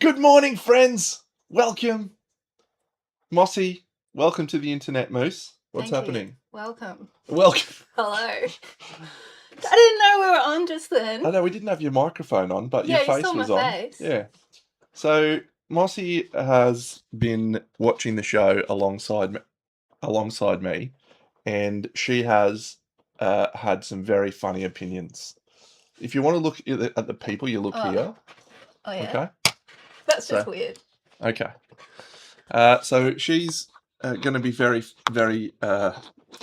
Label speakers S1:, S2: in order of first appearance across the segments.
S1: Good morning, friends. Welcome. Mossy, welcome to the internet, Moose. What's
S2: Thank
S1: happening?
S2: You. Welcome.
S1: Welcome.
S2: Hello. I didn't know we were on just then.
S1: I know we didn't have your microphone on, but your face was on.
S2: Face.
S1: Yeah. So Mossy has been watching the show alongside me, and she has had some very funny opinions. If you want to look at the people, you look here.
S2: Oh yeah.
S1: Okay.
S2: That's just weird.
S1: Okay. So she's going to be very, very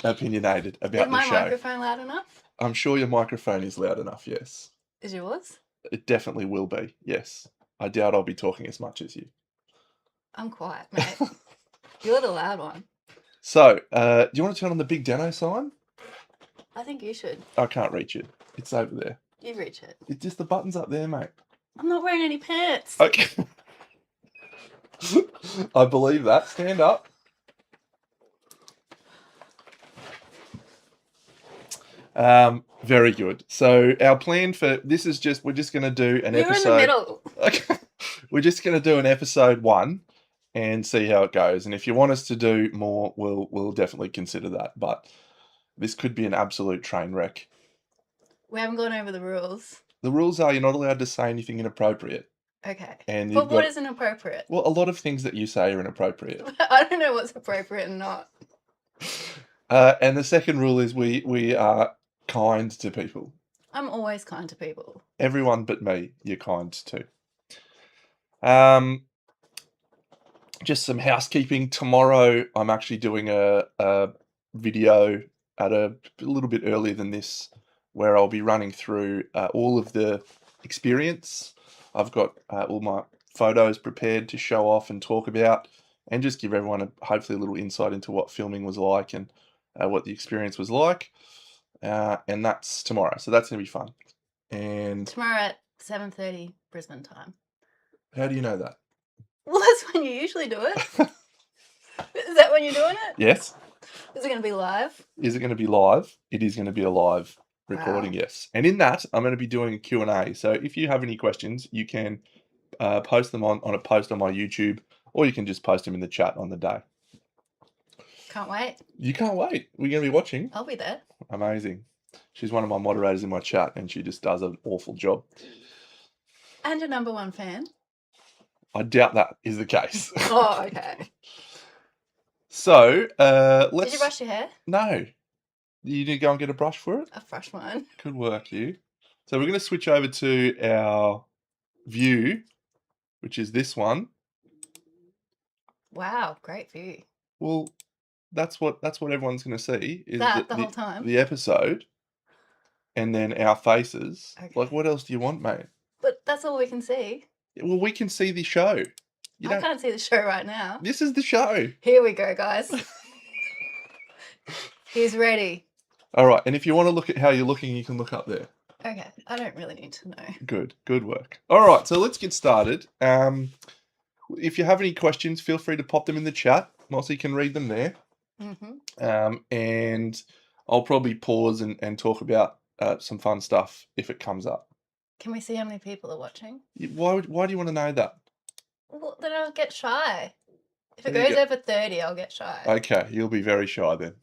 S1: opinionated about the show.
S2: Is my microphone loud enough?
S1: I'm sure your microphone is loud enough, yes.
S2: Is yours?
S1: It definitely will be, yes. I doubt I'll be talking as much as you.
S2: I'm quiet, mate. You're the loud one.
S1: So, do you want to turn on the big Dano sign?
S2: I think you should.
S1: I can't reach it. It's over there.
S2: You reach it.
S1: It's just the button's up there, mate.
S2: I'm not wearing any pants.
S1: Okay. I believe that. Stand up. Very good. So our plan for this is we're just going to do an episode.
S2: You're in the middle.
S1: Okay. We're just going to do an episode 1 and see how it goes. And if you want us to do more, we'll definitely consider that. But this could be an absolute train wreck.
S2: We haven't gone over the rules.
S1: The rules are you're not allowed to say anything inappropriate.
S2: Okay.
S1: And
S2: but what is inappropriate?
S1: Well, a lot of things that you say are inappropriate.
S2: I don't know what's appropriate and not.
S1: And the second rule is we are kind to people.
S2: I'm always kind to people.
S1: Everyone but me, you're kind to. Just some housekeeping. Tomorrow, I'm actually doing a video at a little bit earlier than this, where I'll be running through all of the experience. I've got all my photos prepared to show off and talk about, and just give everyone hopefully a little insight into what filming was like and what the experience was like. And that's tomorrow, so that's gonna be fun. And
S2: tomorrow at 7:30 Brisbane time.
S1: How do you know that?
S2: Well, that's when you usually do it. Is that when you're doing it?
S1: Yes.
S2: Is it going to be live?
S1: Is it going to be live? It is going to be a live recording, yes. And in that, I'm going to be doing a Q&A. So if you have any questions, you can post them on a post on my YouTube, or you can just post them in the chat on the day.
S2: Can't wait.
S1: You can't wait. We're going to be watching.
S2: I'll be there.
S1: Amazing. She's one of my moderators in my chat, and she just does an awful job.
S2: And your #1 fan.
S1: I doubt that is the case.
S2: Oh, okay.
S1: So,
S2: Did you brush your hair?
S1: No. You need to go and get a brush for it?
S2: I've brushed mine.
S1: Good work, you. So we're going to switch over to our view, which is this one.
S2: Wow, great view.
S1: Well, that's what everyone's going to see. Is
S2: the whole time?
S1: The episode, and then our faces.
S2: Okay.
S1: Like, what else do you want, mate?
S2: But that's all we can see.
S1: Well, we can see the show.
S2: I can't see the show right now.
S1: This is the show.
S2: Here we go, guys. He's ready.
S1: All right, and if you want to look at how you're looking, you can look up there.
S2: Okay, I don't really need to know.
S1: Good work. All right, so let's get started. If you have any questions, feel free to pop them in the chat. Mossy can read them there.
S2: Mm-hmm.
S1: And I'll probably pause and talk about some fun stuff if it comes up.
S2: Can we see how many people are watching?
S1: Why do you want to know that?
S2: Well, then I'll get shy. If it goes over 30, I'll get shy.
S1: Okay, you'll be very shy then.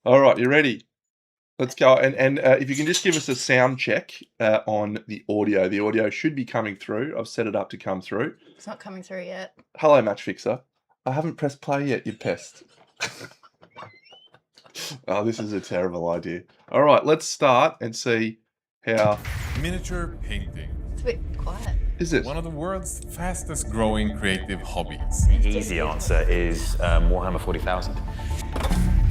S1: All right, you ready? Let's go. And if you can just give us a sound check on the audio. The audio should be coming through. I've set it up to come through.
S2: It's not coming through yet.
S1: Hello, Match Fixer. I haven't pressed play yet, you pest. Oh, this is a terrible idea. All right, let's start and see how...
S3: Miniature painting.
S2: It's a bit quiet.
S1: Is it?
S3: One of the world's fastest growing creative hobbies.
S4: The easy answer is Warhammer 40,000.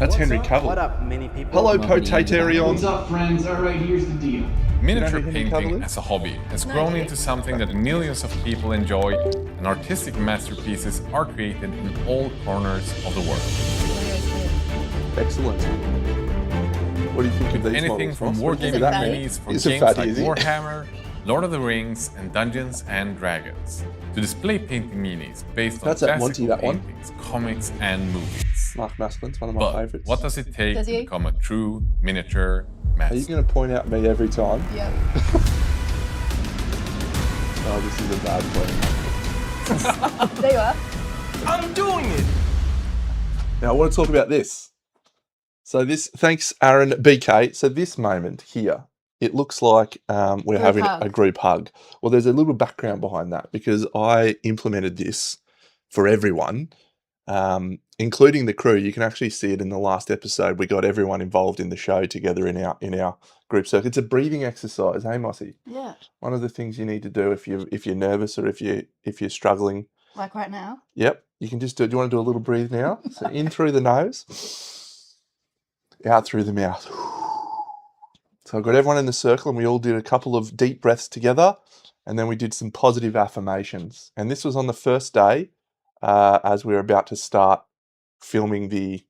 S1: That's Henry Cavill.
S5: What up, many people?
S1: Hello, Potatarion.
S6: What's up, friends? All right, here's the deal.
S3: Miniature
S1: You know who Henry Cavill
S3: painting
S1: is?
S3: as a hobby has grown into something that millions of people enjoy, and artistic masterpieces are created in all corners of the world.
S1: Excellent. What do you think of these
S3: Anything
S1: models,
S3: from
S1: Ross? What do you
S3: wargaming
S1: think of that, mate?
S3: minis for
S1: He's a
S3: games
S1: fatty,
S3: like
S1: is he?
S3: Warhammer, Lord of the Rings, and Dungeons and Dragons, to display painting minis based on
S1: That's at Monty,
S3: classical
S1: that one.
S3: paintings, comics, and movies.
S1: Mark Maslin's one of my
S3: But
S1: favourites.
S3: what does it take
S2: Does
S3: to
S2: he?
S3: become a true miniature
S1: Are you
S3: master?
S1: going to point out me every time?
S2: Yep.
S1: Oh, this is a bad plan.
S2: There you are.
S5: I'm doing it!
S1: Now, I want to talk about this. So this, thanks, Aaron BK. So this moment here, it looks like we're
S2: Group
S1: having
S2: hug.
S1: a group hug. Well, there's a little background behind that because I implemented this for everyone, including the crew. You can actually see it in the last episode. We got everyone involved in the show together in our group circle. It's a breathing exercise, hey Mossy?
S2: Yeah.
S1: One of the things you need to do if you're nervous or if you're struggling.
S2: Like right now.
S1: Yep, you can just do. Do you want to do a little breathe now? So in through the nose, out through the mouth. So I got everyone in the circle and we all did a couple of deep breaths together and then we did some positive affirmations. And this was on the first day as we were about to start filming the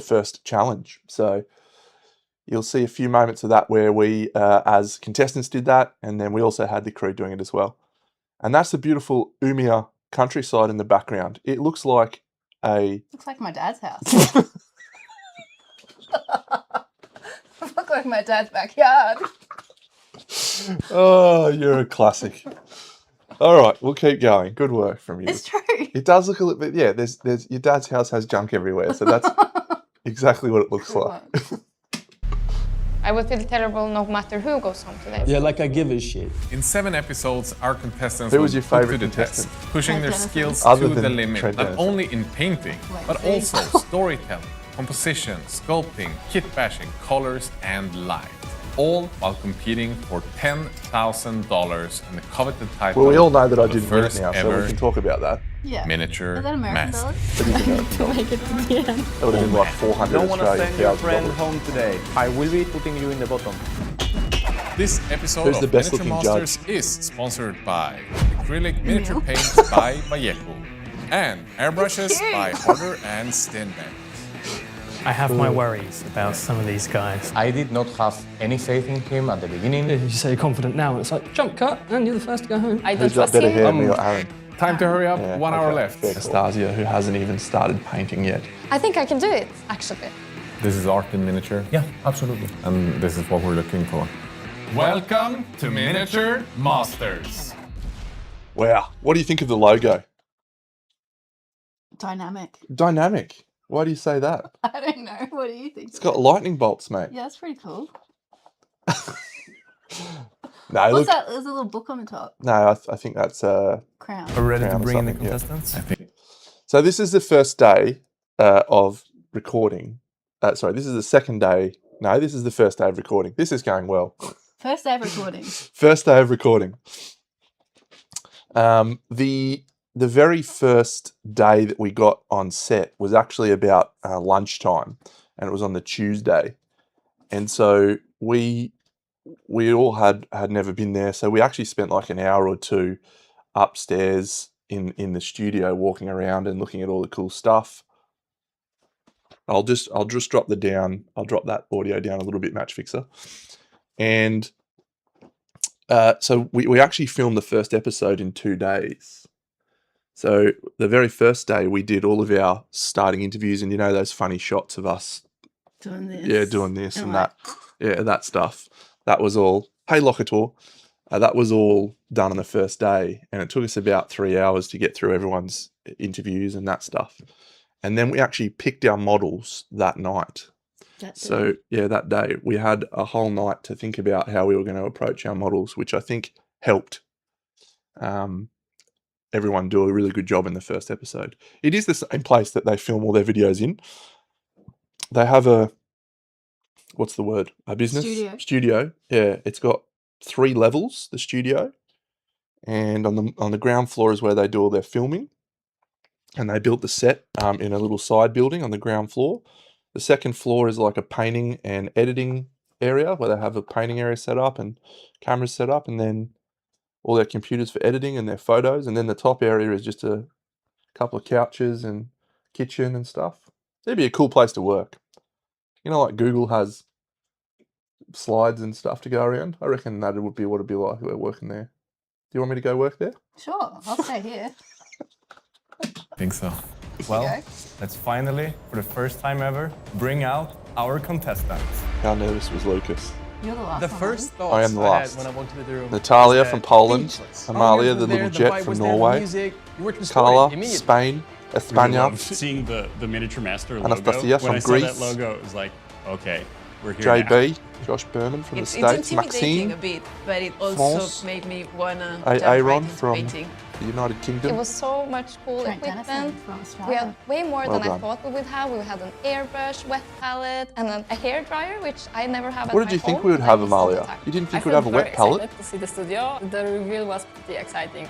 S1: first challenge. So you'll see a few moments of that where we, as contestants, did that, and then we also had the crew doing it as well. And that's the beautiful Umia countryside in the background. It looks like
S2: Looks like my dad's house. Looks like my dad's backyard.
S1: Oh, you're a classic. All right, we'll keep going. Good work from you.
S2: It's true.
S1: It does look a little bit, yeah, there's your dad's house has junk everywhere, so that's exactly what it looks
S2: Good
S1: like.
S2: one.
S7: I will feel terrible no matter who goes home today.
S5: Yeah, like I give a shit.
S3: In 7 episodes, our contestants
S1: Who was
S3: will
S1: your
S3: put
S1: favourite
S3: to the test,
S1: contestant?
S3: pushing their
S2: Trent
S3: skills
S1: Other
S3: to the
S1: than
S3: limit,
S1: Trent
S3: not
S1: Dennison.
S3: only in painting, but
S2: see.
S3: also storytelling, composition, sculpting, kit bashing, colors, and light. All while competing for $10,000 in the coveted title.
S1: Well, we all know that I
S3: of the
S1: didn't win it
S3: first
S1: now, so
S3: ever
S1: we can talk about that.
S2: Yeah.
S3: miniature
S2: Is that American
S3: master.
S2: dollars?
S1: It is American dollars.
S7: Make it to the end.
S1: That would have been like 400
S8: Don't want to
S1: Australian
S8: send your friend
S1: $1,000.
S8: home today. I will be putting you in the bottom.
S3: This episode
S1: Who's
S3: of
S1: the best
S3: Miniature
S1: looking
S3: Masters is sponsored by acrylic miniature paints by Vallejo and airbrushes by Hodder and Stenbeck.
S9: I have my worries about some of these guys.
S8: I did not have any faith in him at the beginning.
S9: You say you're confident now, and it's like, jump cut, and you're the first to go home.
S7: I don't
S1: Who's got
S7: trust
S1: better
S7: him.
S1: hair, me or Aaron?
S3: Time to hurry up,
S1: Yeah,
S3: 1 hour
S1: okay,
S3: left.
S1: fair call. Anastasia, who hasn't even started painting yet.
S7: I think I can do it, actually.
S3: This is art in miniature,
S8: Yeah, absolutely.
S3: and this is what we're looking for. Welcome to Miniature Masters.
S1: Wow, what do you think of the logo?
S2: Dynamic.
S1: Dynamic. Why do you say that?
S2: I don't know. What do you think?
S1: It's got lightning bolts, mate.
S2: Yeah, that's pretty cool.
S1: No,
S2: What's
S1: look,
S2: that? There's a little book on the top.
S1: no, I think that's
S2: Crown.
S5: Are we ready to
S1: Crown or
S5: bring in the
S1: something, yeah.
S5: contestants?
S3: I think
S1: So this is the first day of recording. Sorry, this is the second day. No, this is the first day of recording. This is going well.
S2: First day of recording.
S1: First day of recording. The very first day that we got on set was actually about lunchtime, and it was on the Tuesday. And so we all had never been there, so we actually spent like an hour or two upstairs in the studio, walking around and looking at all the cool stuff. I'll just drop I'll drop that audio down a little bit, Match Fixer. And so we actually filmed the first episode in 2 days. So the very first day we did all of our starting interviews, and you know those funny shots of us,
S2: Doing this.
S1: yeah, doing this and
S2: like,
S1: that, yeah, that stuff. That was all. Hey, Locator. That was all done on the first day, and it took us about 3 hours to get through everyone's interviews and that stuff. And then we actually picked our models that night. So yeah, that day we had a whole night to think about how we were going to approach our models, which I think helped everyone do a really good job in the first episode. It is the same place that they film all their videos in. They have a, what's the word? A business? Studio. Yeah, it's got 3 levels, the studio. And on the ground floor is where they do all their filming. And they built the set in a little side building on the ground floor. The second floor is like a painting and editing area where they have a painting area set up and cameras set up, and then all their computers for editing and their photos. And then the top area is just a couple of couches and kitchen and stuff. It'd be a cool place to work. You know, like Google has slides and stuff to go around. I reckon that would be what it'd be like working there. Do you want me to go work there?
S2: Sure, I'll stay here.
S3: I think so.
S5: Well,
S2: Okay.
S5: let's finally, for the first time ever, bring out our contestants.
S1: How nervous was Lucas?
S2: You're the last
S10: The
S2: one.
S10: first thoughts
S1: I am the
S10: had
S1: last.
S10: when I walked into the room.
S1: Natalia
S10: was
S1: from
S10: that
S1: Poland,
S10: speechless.
S1: Amalia,
S10: Oh,
S1: the
S10: you were
S1: little
S10: there,
S1: jet
S10: vibe
S1: from
S10: was there, the
S1: Norway,
S10: music, you were transported
S1: Carla,
S10: immediately.
S1: Spain, España,
S11: Seeing the miniature master logo.
S1: Anastasia
S11: when
S1: from
S11: I saw
S1: Greece.
S11: that logo, it was like, okay, we're here now.
S1: JB, Josh Berman from the
S12: It's
S1: States,
S12: intimidating
S1: Maxime,
S12: a bit, but it also
S1: France,
S12: made me wanna jump
S1: Aaron
S12: right into
S1: from
S12: painting.
S1: the United
S7: It
S1: Kingdom.
S7: was so much cool
S2: Trent Dennison
S7: equipment.
S2: from
S7: We
S2: Australia.
S7: had way more
S1: Well
S7: than I
S1: done.
S7: thought we would have. We had an airbrush, wet palette, and then a hairdryer, which I never have at
S1: What did
S7: my
S1: you think
S7: home,
S1: we would
S7: and I
S1: have,
S7: use all the
S1: Amalia?
S7: time.
S1: You didn't think
S13: I
S1: we'd have a
S13: feel
S1: wet
S13: very
S1: palette?
S13: excited to see the studio. The reveal was pretty exciting.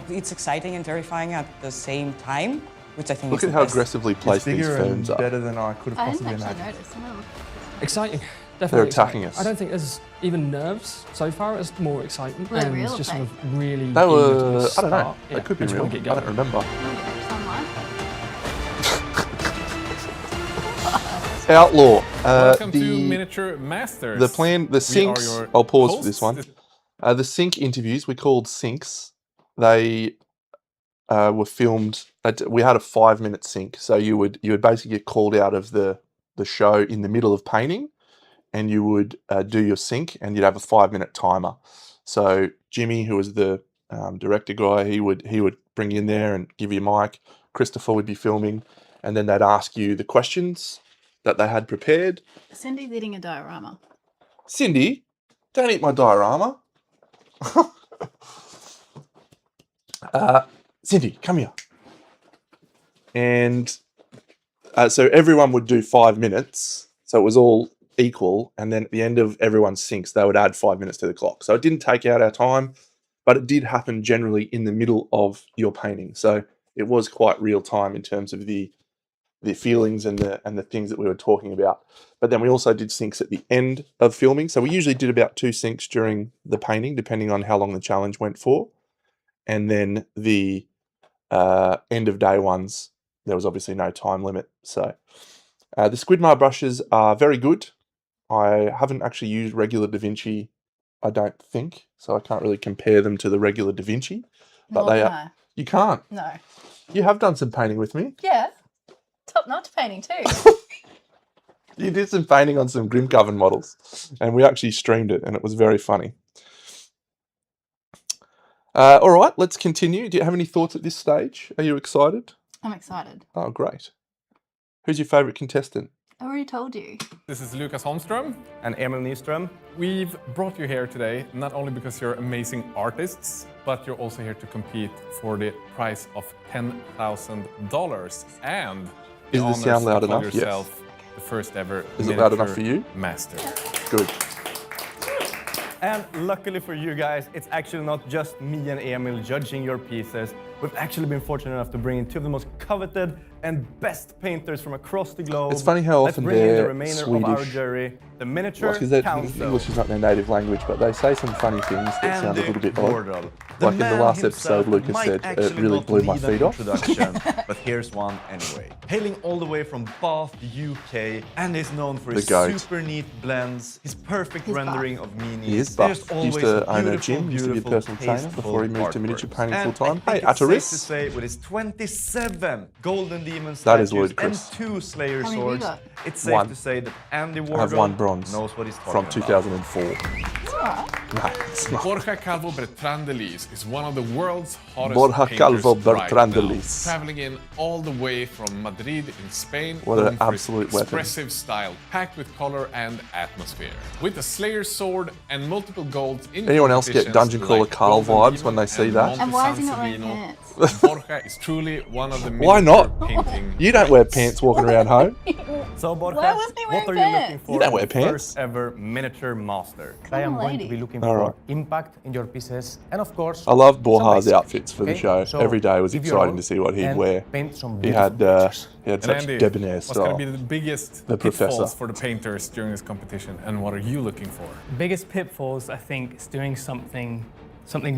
S14: It's exciting and terrifying at the same time, which I think
S1: Look
S14: is
S1: at
S14: the
S1: how
S14: best.
S1: aggressively placed these ferns are.
S5: better than I could have
S2: I didn't
S5: possibly
S2: actually
S5: imagined.
S2: notice. No.
S10: Exciting.
S1: They're
S10: Definitely
S1: attacking
S10: exciting.
S1: us.
S10: I don't think there's even nerves so far. It's more excitement
S2: Were they
S10: and
S2: real
S10: just
S2: or
S10: sort of really.
S1: They
S10: eager to
S1: were, I
S10: start.
S1: don't know,
S10: Yeah,
S1: they could be
S10: I just
S1: real.
S10: wanna
S1: I
S10: get
S1: don't
S10: going.
S1: remember.
S2: Online.
S1: Outlaw.
S3: Welcome to
S1: The
S3: Miniature Masters.
S1: the plan, the
S3: We are
S1: syncs.
S3: your
S1: I'll pause for this
S3: hosts.
S1: one. The sync interviews we called syncs. They were filmed. We had a 5-minute sync, so you would basically get called out of the show in the middle of painting, and you would do your sync, and you'd have a 5-minute timer. So Jimmy, who was the director guy, he would bring you in there and give you a mic. Christopher would be filming, and then they'd ask you the questions that they had prepared.
S2: Cindy's eating a diorama.
S1: Cindy, don't eat my diorama. Cindy, come here. And so everyone would do 5 minutes. So it was all equal. And then at the end of everyone's syncs, they would add 5 minutes to the clock. So it didn't take out our time, but it did happen generally in the middle of your painting. So it was quite real time in terms of the feelings and the things that we were talking about. But then we also did syncs at the end of filming. So we usually did about 2 syncs during the painting, depending on how long the challenge went for. And then the end of day ones, there was obviously no time limit. So the Squidmar brushes are very good. I haven't actually used regular DaVinci, I don't think. So I can't really compare them to the regular DaVinci. But
S2: Nor
S1: they
S2: can
S1: are.
S2: I.
S1: You can't.
S2: No.
S1: You have done some painting with me.
S2: Yeah. Top-notch painting too.
S1: You did some painting on some Grim Coven models, and we actually streamed it, and it was very funny. All right, let's continue. Do you have any thoughts at this stage? Are you excited?
S2: I'm excited.
S1: Oh, great. Who's your favourite contestant?
S2: I already told you.
S3: This is Lucas Holmström.
S8: And Emil Nyström.
S3: We've brought you here today not only because you're amazing artists, but you're also here to compete for the prize of $10,000 and
S1: Is the sound loud enough? Yes.
S3: Yourself the first ever
S1: Is it loud enough for you?
S3: Master.
S1: Good.
S8: And luckily for you guys, it's actually not just me and Emil judging your pieces. We've actually been fortunate enough to bring in 2 of the most coveted and best painters from across the globe.
S1: It's funny how
S8: Let's
S1: often
S8: bring in the
S1: they're
S8: remainder of our
S1: Swedish.
S8: jury, the Miniature
S1: Because
S8: Council.
S1: English is not their native language, but they say some funny things that sound a little bit odd.
S4: Wardle.
S1: Like in the last episode, Lucas said, it really blew my feet off.
S4: But here's one anyway. Hailing all the way from Bath, UK, and is known for
S1: The
S4: his
S1: goat.
S4: super neat blends, his perfect
S2: He's
S4: rendering
S2: buff.
S4: of meanies.
S1: He is
S4: There's
S1: buff. He
S4: always
S1: used to own a
S4: beautiful,
S1: gym, used to be a
S4: beautiful,
S1: personal trainer
S4: tasteful
S1: before he moved to miniature
S4: artworks.
S1: painting
S4: And
S1: full-time.
S4: I
S1: Hey,
S4: think it's safe
S1: Ataris.
S4: to say, with his 27 Golden Demon
S1: That is
S4: statues
S1: ludicrous.
S4: and 2 Slayer
S2: How many have you
S4: swords,
S2: got?
S4: it's safe
S1: One.
S4: to say that Andy
S1: I have
S4: Wardle
S1: 1 bronze
S4: knows what he's talking
S1: from
S4: about.
S1: 2004.
S2: It's alright.
S1: No, it's not.
S3: Borja Calvo Bertrandelis is one of the world's hottest
S1: Borja
S3: painters
S1: Calvo
S3: right
S1: Bertrandelis.
S3: now, traveling in all the way from Madrid in Spain.
S1: What an
S3: known for his
S1: absolute weapon.
S3: expressive style, packed with color and atmosphere. With a Slayer sword and multiple golds in
S1: Anyone else get
S3: competitions
S1: Dungeon Crawler
S3: like
S1: Carl
S3: Golden
S1: vibes when
S3: Demon
S1: they see
S3: and
S1: that?
S3: Monte
S2: And why is he
S3: San
S2: not wearing
S3: Savino,
S2: pants?
S3: Borja is truly one of the
S1: Why not?
S3: miniature painting
S1: You don't wear pants walking around home.
S8: So Borja,
S2: Why wasn't he
S8: what are
S2: wearing
S8: you
S2: pants?
S8: looking for
S1: You don't
S8: in
S1: wear
S8: the
S1: pants.
S8: first ever Miniature Master?
S14: I am
S2: Come on,
S14: going to
S2: lady.
S14: be looking
S1: All
S14: for
S1: right.
S14: impact in your pieces, and of course,
S1: I love
S14: some
S1: Borja's
S14: basics.
S1: outfits for the
S14: Okay,
S1: show.
S14: so
S1: Every day was
S14: give your
S1: exciting
S14: all
S1: to see what he'd
S14: and
S1: wear.
S14: paint some
S1: He
S14: beautiful
S1: had
S14: pictures.
S1: such
S3: And Andy,
S1: debonair
S3: what's going to be
S1: style.
S3: the biggest
S1: The
S3: pitfalls
S1: professor.
S3: for the painters during this competition, and what are you looking for?
S9: Biggest pitfalls, I think, is doing something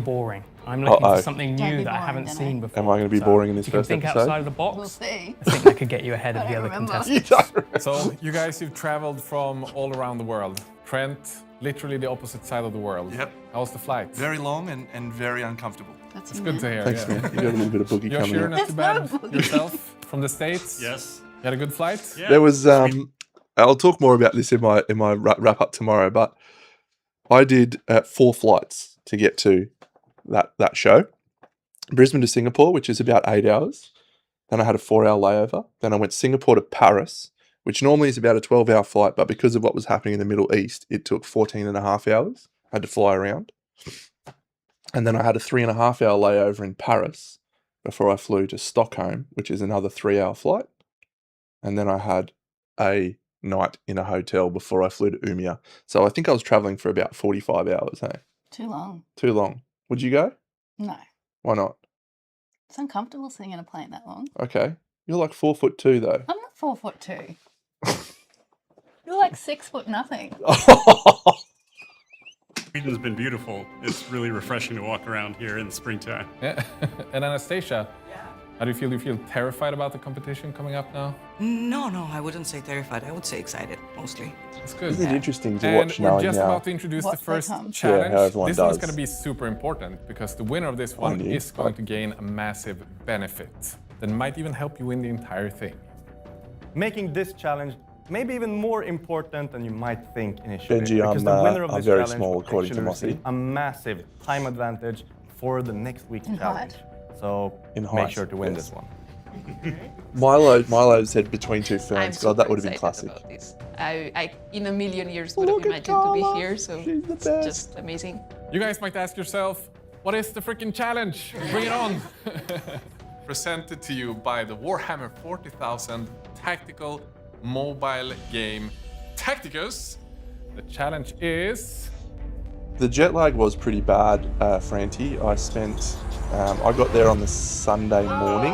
S9: boring. I'm looking
S1: Uh-oh.
S9: for something
S2: Don't
S9: new
S2: be
S9: that I
S2: boring,
S9: haven't
S2: Denny.
S9: seen before.
S1: Am I going to be
S9: So
S1: boring in this
S9: if you can
S1: first
S9: think
S1: episode?
S9: outside of the box,
S2: We'll see.
S9: I think that could get you ahead of
S2: I
S9: the
S2: don't
S9: other
S2: remember.
S9: contestants.
S1: You don't remember.
S3: So, you guys, you've traveled from all around the world. Trent, literally the opposite side of the world.
S1: Yep.
S3: How was the flight?
S1: Very long and very uncomfortable.
S2: That's
S3: It's good to hear.
S1: Thanks,
S3: yeah.
S1: man. You got a little bit of boogie
S3: Josh,
S1: coming
S3: you're
S1: in.
S3: not too
S2: There's
S3: bad
S2: no boogie.
S3: yourself from the States.
S11: Yes.
S3: You had a good flight?
S11: Yeah.
S1: There was I'll talk more about this in my wrap up tomorrow, but I did 4 flights to get to that show. Brisbane to Singapore, which is about 8 hours. Then I had a 4-hour layover. Then I went Singapore to Paris, which normally is about a 12-hour flight, but because of what was happening in the Middle East, it took 14 and a half hours. I had to fly around. And then I had a 3.5-hour layover in Paris before I flew to Stockholm, which is another 3-hour flight. And then I had a night in a hotel before I flew to Umia. So I think I was traveling for about 45 hours, hey?
S2: Too long.
S1: Too long. Would you go?
S2: No.
S1: Why not?
S2: It's uncomfortable sitting in a plane that long.
S1: Okay. You're like 4'2" though.
S2: I'm not 4'2". You're like 6 foot nothing.
S11: Sweden's been beautiful. It's really refreshing to walk around here in the springtime.
S3: Yeah. And Anastasia, how do you feel? Do you feel terrified about the competition coming up now?
S14: No, I wouldn't say terrified. I would say excited, mostly.
S3: That's good.
S1: Isn't it interesting to
S3: And
S1: watch
S3: we're
S1: knowing
S3: just
S1: now?
S3: about to introduce the
S2: What's
S3: first
S2: that come?
S3: challenge.
S1: Yeah, how everyone
S3: This one's
S1: does.
S3: going to be super important because the winner of this one
S1: knew,
S3: is going to gain a massive benefit that might even help you win the entire thing.
S8: Making this challenge maybe even more important than you might think initially.
S1: Benji,
S8: because the winner of
S1: I'm
S8: this
S1: very
S8: challenge
S1: small
S8: will
S1: according to
S8: actually
S1: Mossy.
S8: receive a massive time advantage for the next week's
S2: In
S8: challenge.
S2: height.
S8: So
S1: In
S8: make
S1: height,
S8: sure to win
S1: yes.
S8: this one.
S1: Milo said between 2
S12: I'm
S1: ferns.
S12: super
S1: God, that would have been
S12: excited
S1: classic.
S12: about this. I in a million years would have imagined to be here, so it's just amazing.
S3: You guys might ask yourself, what is the freaking challenge? Bring it on! Presented to you by the Warhammer 40,000 tactical mobile game Tacticus. The challenge is...
S1: The jet lag was pretty bad, Franti. I got there on the Sunday morning,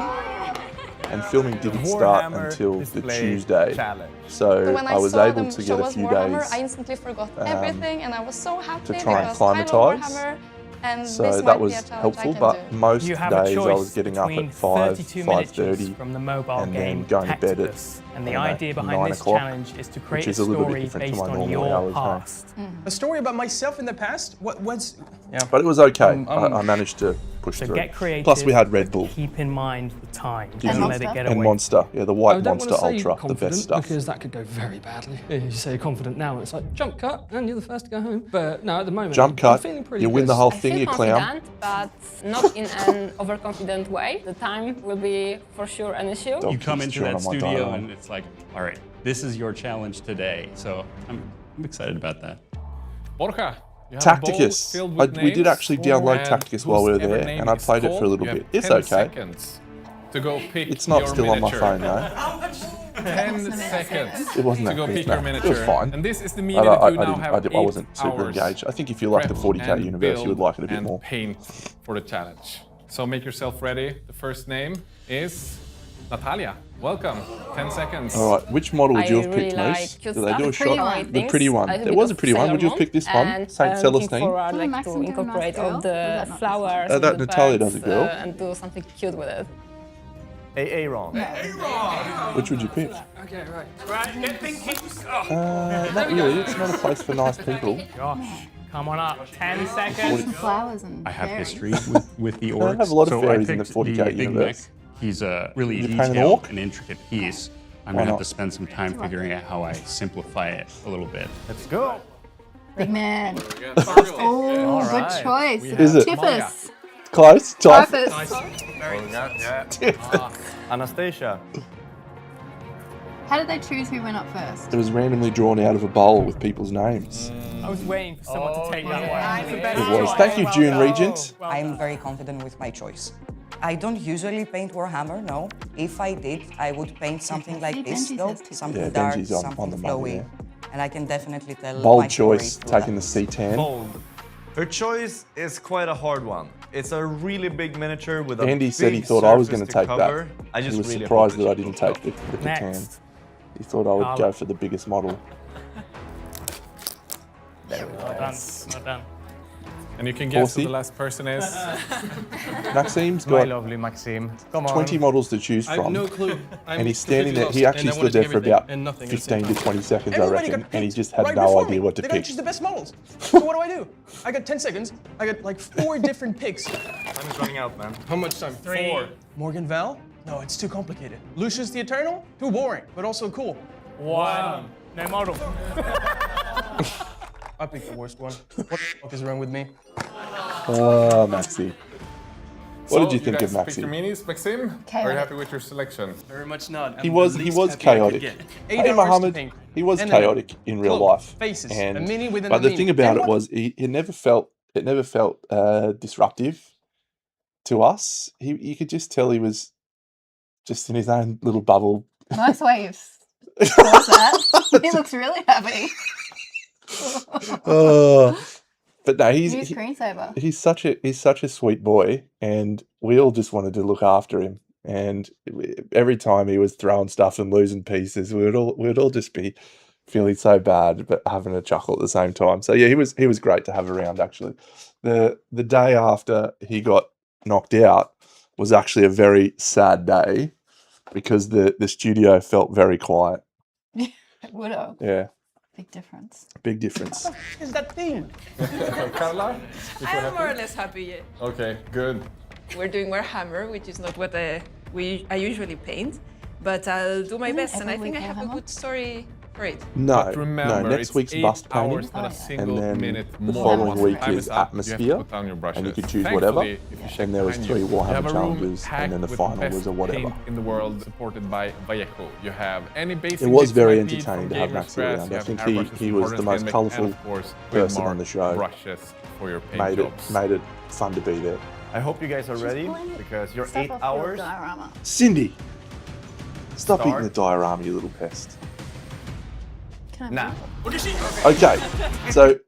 S1: and filming didn't start
S8: Warhammer
S1: until the
S8: Display
S1: Tuesday.
S8: Challenge.
S1: So
S7: When
S1: I was
S7: saw
S1: able
S7: them
S1: to
S7: show
S1: get a
S7: us
S1: few
S7: Warhammer,
S1: days.
S7: I instantly forgot everything, and I was so happy
S1: to try and
S7: because I love
S1: acclimatise.
S7: Warhammer, and
S1: So
S7: this
S1: that
S7: might
S1: was
S7: be a challenge
S1: helpful,
S7: I can
S1: but
S7: do.
S1: most
S9: You have a
S1: days I
S9: choice
S1: was getting up
S9: between
S1: at 5,
S9: 32
S1: 5:30,
S9: miniatures from the mobile
S1: and
S9: game
S1: then going to bed at
S9: Tacticus. And the
S1: I don't know,
S9: idea behind
S1: 9
S9: this
S1: o'clock,
S9: challenge is to
S1: which
S9: create a
S1: is a little bit
S9: story
S1: different to
S9: based
S1: my
S9: on
S1: normal
S9: your
S1: hours, hey?
S9: past.
S5: A story about myself in the past? What's... Yeah.
S1: But it was okay. I managed to push
S9: So
S1: through.
S9: get creative.
S1: Plus we had Red Bull
S9: Keep in mind the time.
S1: Yeah.
S9: Don't let it get
S1: and
S9: away.
S1: Monster. Yeah, the
S10: I
S1: white
S10: don't
S1: Monster
S10: want to say
S1: Ultra, the
S10: confident
S1: best stuff.
S10: because that could go very badly. You say you're confident now, and it's like jump cut, and you're the first to go home. But no, at the moment,
S1: Jump
S10: I'm
S1: cut,
S10: feeling pretty
S1: you win
S10: good.
S1: the whole
S13: I
S1: thing,
S13: feel
S1: you clown.
S13: confident, but not in an overconfident way. The time will be for sure an issue.
S1: Dog
S11: You come
S1: keeps
S11: into
S1: chewing
S11: that
S1: on my
S11: studio
S1: dialogue.
S11: and it's like, all right, this is your challenge today. So I'm excited about that.
S3: Borja, you have a bowl
S1: Tacticus.
S3: filled with
S1: We did
S3: names,
S1: actually download
S3: and
S1: Tacticus while we were
S3: whosever
S1: there,
S3: name
S1: and I
S3: is
S1: played it for a
S3: called,
S1: little
S3: you
S1: bit.
S3: have
S1: It's
S3: 10
S1: okay.
S3: seconds to go pick
S1: It's not
S3: your
S1: still on my
S3: miniature.
S1: phone though.
S3: 10 seconds
S1: It wasn't
S3: to
S1: that
S3: go
S1: quick,
S3: pick
S1: no.
S3: your
S1: It
S3: miniature.
S1: was fine.
S3: And this is the
S1: I,
S3: media that you now
S1: didn't,
S3: have
S1: I
S3: 8
S1: wasn't super
S3: hours
S1: engaged. I think if you like the
S3: prep
S1: 40k
S3: and
S1: universe, you would
S3: build
S1: like it a bit
S3: and
S1: more.
S3: paint for the challenge. So make yourself ready. The first name is Natalia. Welcome. 10 seconds.
S1: All right, which model would you
S13: I
S1: have
S13: really
S1: picked,
S13: like
S1: Moose?
S13: cute
S1: Did they
S13: stuff.
S1: do a
S2: Pretty
S1: shot?
S2: one.
S1: The pretty one. There was a pretty one. Would you have picked this one? Saint Celestine?
S13: Forward,
S2: Didn't
S13: like,
S2: Maxim
S13: to
S2: do a nice
S13: incorporate
S2: girl?
S13: all
S2: Or that
S13: the
S2: not
S13: flowers,
S1: that
S13: and the
S1: Natalia
S13: birds,
S1: does a girl.
S13: and do something cute with it.
S8: Aaron.
S1: Which would you pick?
S10: Okay, right.
S5: Right, get thinking.
S1: Not really. It's not a place for nice people.
S9: Josh, come on up. 10 seconds.
S2: Some flowers and
S11: I have
S2: berries.
S11: history with the
S1: don't
S11: orcs.
S1: have a lot of
S11: so
S1: fairies
S11: I
S1: in the
S11: picked
S1: 40k
S11: Big
S1: universe.
S11: Mech. He's a really
S1: You paint an
S11: detailed
S1: orc?
S11: and intricate piece. I'm
S1: Why
S11: gonna have
S1: not?
S11: to spend some time figuring out how I simplify it a little bit.
S8: Let's go.
S2: Big man.
S3: Oh,
S2: Oh,
S8: All
S2: good
S8: right.
S2: choice.
S1: Is it?
S2: Tiffus.
S1: Close. Tough.
S2: Tiffus.
S8: Anastasia.
S2: How did they choose who went up first?
S1: It was randomly drawn out of a bowl with people's names.
S9: I was waiting for someone to take that one.
S1: It was. Thank you, June Regent.
S14: I'm very confident with my choice. I don't usually paint Warhammer, no. If I did, I would paint something like this,
S2: Benji
S14: though.
S2: says too.
S14: Something
S1: Yeah,
S14: dark,
S1: Benji's on
S14: something
S1: the money
S14: flowy.
S1: there.
S14: And I can definitely tell my
S1: Bold
S14: story
S1: choice,
S14: through
S1: taking
S14: that.
S1: the C10.
S8: Bold. Her choice is quite a hard one. It's a really big miniature with a
S1: Andy said he
S8: big
S1: thought I was
S8: surface
S1: going to take
S8: cover.
S1: that.
S8: I just
S1: He was
S8: really
S1: surprised
S8: hope
S1: that I
S8: she
S1: didn't
S8: goes
S1: take the Catan.
S9: Next.
S1: He thought I would
S9: Carla.
S1: go for the biggest model.
S9: Well done. Well done.
S3: And you can guess who
S1: Mossy?
S3: the last person is.
S1: Maxime's
S8: My
S1: got
S8: lovely Maxime. Come on.
S1: 20 models to choose
S5: I have
S1: from.
S5: no clue.
S1: And he's standing there. He actually stood there for about 15 to 20 seconds, I
S5: Everybody
S1: reckon.
S5: got
S1: And he
S5: picked
S1: just had
S5: right
S1: no
S5: before
S1: idea
S5: me.
S1: what to
S5: They gotta
S1: pick.
S5: choose the best models. So what do? I got 10 seconds. I got like 4 different picks.
S8: Time is running out, man.
S5: How much time?
S9: 3.
S5: 4. Morgan Val? No, it's too complicated. Lucius the Eternal? Too boring, but also cool.
S9: 1. No model.
S5: I picked the worst one. What the fuck is wrong with me?
S1: Oh, Maxi. What did you think of
S3: guys picked
S1: Maxi?
S3: your minis, Maxim? Are you happy with your selection?
S5: Very much not.
S1: He was chaotic. Hey, Mohammed, he was chaotic in real life.
S5: Faces.
S1: And,
S5: a mini within
S1: but
S5: a
S1: the
S5: mini.
S1: thing about it was, it never felt disruptive to us. You could just tell he was just in his own little bubble.
S2: Nice waves. What's that? He looks really happy.
S1: Oh, but no, he's
S2: screensaver.
S1: He's such a sweet boy, and we all just wanted to look after him. And every time he was throwing stuff and losing pieces, we'd all just be feeling so bad, but having a chuckle at the same time. So yeah, he was great to have around. Actually, the day after he got knocked out was actually a very sad day because the studio felt very quiet.
S2: It would have.
S1: Yeah.
S2: Big difference.
S1: Big difference.
S5: What is that thing?
S3: Carla?
S12: I'm more or less happy, yeah.
S3: Okay, good.
S12: We're doing Warhammer, which is not what I usually paint, but I'll do my best, and I think I have a good story for it.
S1: No,
S3: remember,
S1: no. Next week's bust painting,
S3: hours, not a single
S1: and then
S3: minute
S1: the
S3: more.
S1: following week
S3: Time
S1: is
S3: up, you have to
S1: atmosphere,
S3: put down your brushes.
S1: and you could choose
S3: Thankfully,
S1: whatever.
S3: if you check
S1: And there was
S3: behind
S1: 3
S3: you, you have
S1: Warhammer
S3: a room
S1: challenges,
S3: packed
S1: and then the
S3: with
S1: final
S3: best
S1: was a whatever.
S3: paint in the world, supported by Vallejo. You have any basic.
S1: It was very
S3: bits you might
S1: entertaining
S3: need
S1: to have
S3: from
S1: Maxi
S3: Gamers
S1: around.
S3: Press,
S1: I think
S3: you have
S1: he
S3: airbrushes,
S1: was the most
S3: and
S1: colourful
S3: of course,
S1: person
S3: with
S1: on the show.
S3: brushes for your paint jobs.
S1: Made it fun to be there.
S8: I hope you guys are ready because your 8 hours.
S1: Cindy, stop
S8: Start.
S1: eating the diorama, you little pest.
S8: Nah.
S1: Okay, so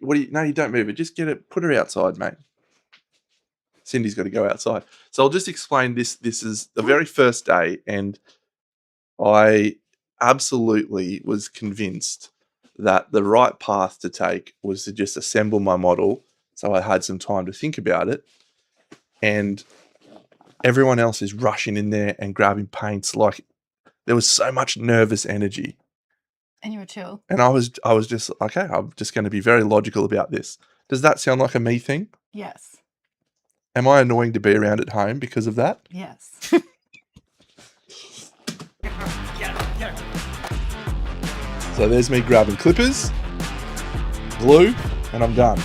S1: what do you? No, you don't move it. Just get it. Put her outside, mate. Cindy's got to go outside. So I'll just explain this. This is the very first day, and I absolutely was convinced that the right path to take was to just assemble my model, so I had some time to think about it. And everyone else is rushing in there and grabbing paints. Like there was so much nervous energy.
S2: And you were chill.
S1: And I was just, okay, I'm just going to be very logical about this. Does that sound like a me thing?
S2: Yes.
S1: Am I annoying to be around at home because of that?
S2: Yes.
S1: So there's me grabbing clippers, glue, and I'm done.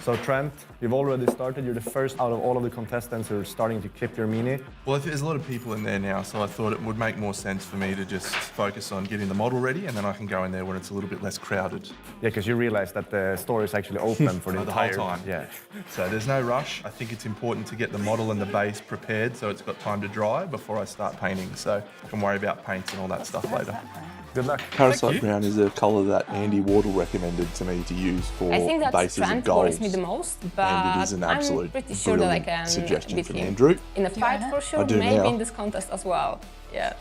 S8: So Trent, you've already started. You're the first out of all of the contestants who are starting to clip your mini.
S1: Well, there's a lot of people in there now, so I thought it would make more sense for me to just focus on getting the model ready, and then I can go in there when it's a little bit less crowded.
S8: Yeah, because you realize that the store is actually open for the
S1: The whole
S8: entire
S1: time.
S8: Yeah.
S1: So there's no rush. I think it's important to get the model and the base prepared so it's got time to dry before I start painting. So I can worry about paints and all that stuff later.
S8: Good luck.
S1: Parasite brown is a colour that Andy Wardle recommended to me to use for
S13: I think that
S1: bases of
S13: strength
S1: goals.
S13: worries me the most, but
S1: And it is an absolute
S13: I'm pretty sure that I
S1: brilliant
S13: can
S1: suggestion
S13: beat
S1: from
S13: him.
S1: Andrew.
S13: In a fight for sure,
S1: do
S13: maybe
S1: now.
S13: in this contest as well. Yeah.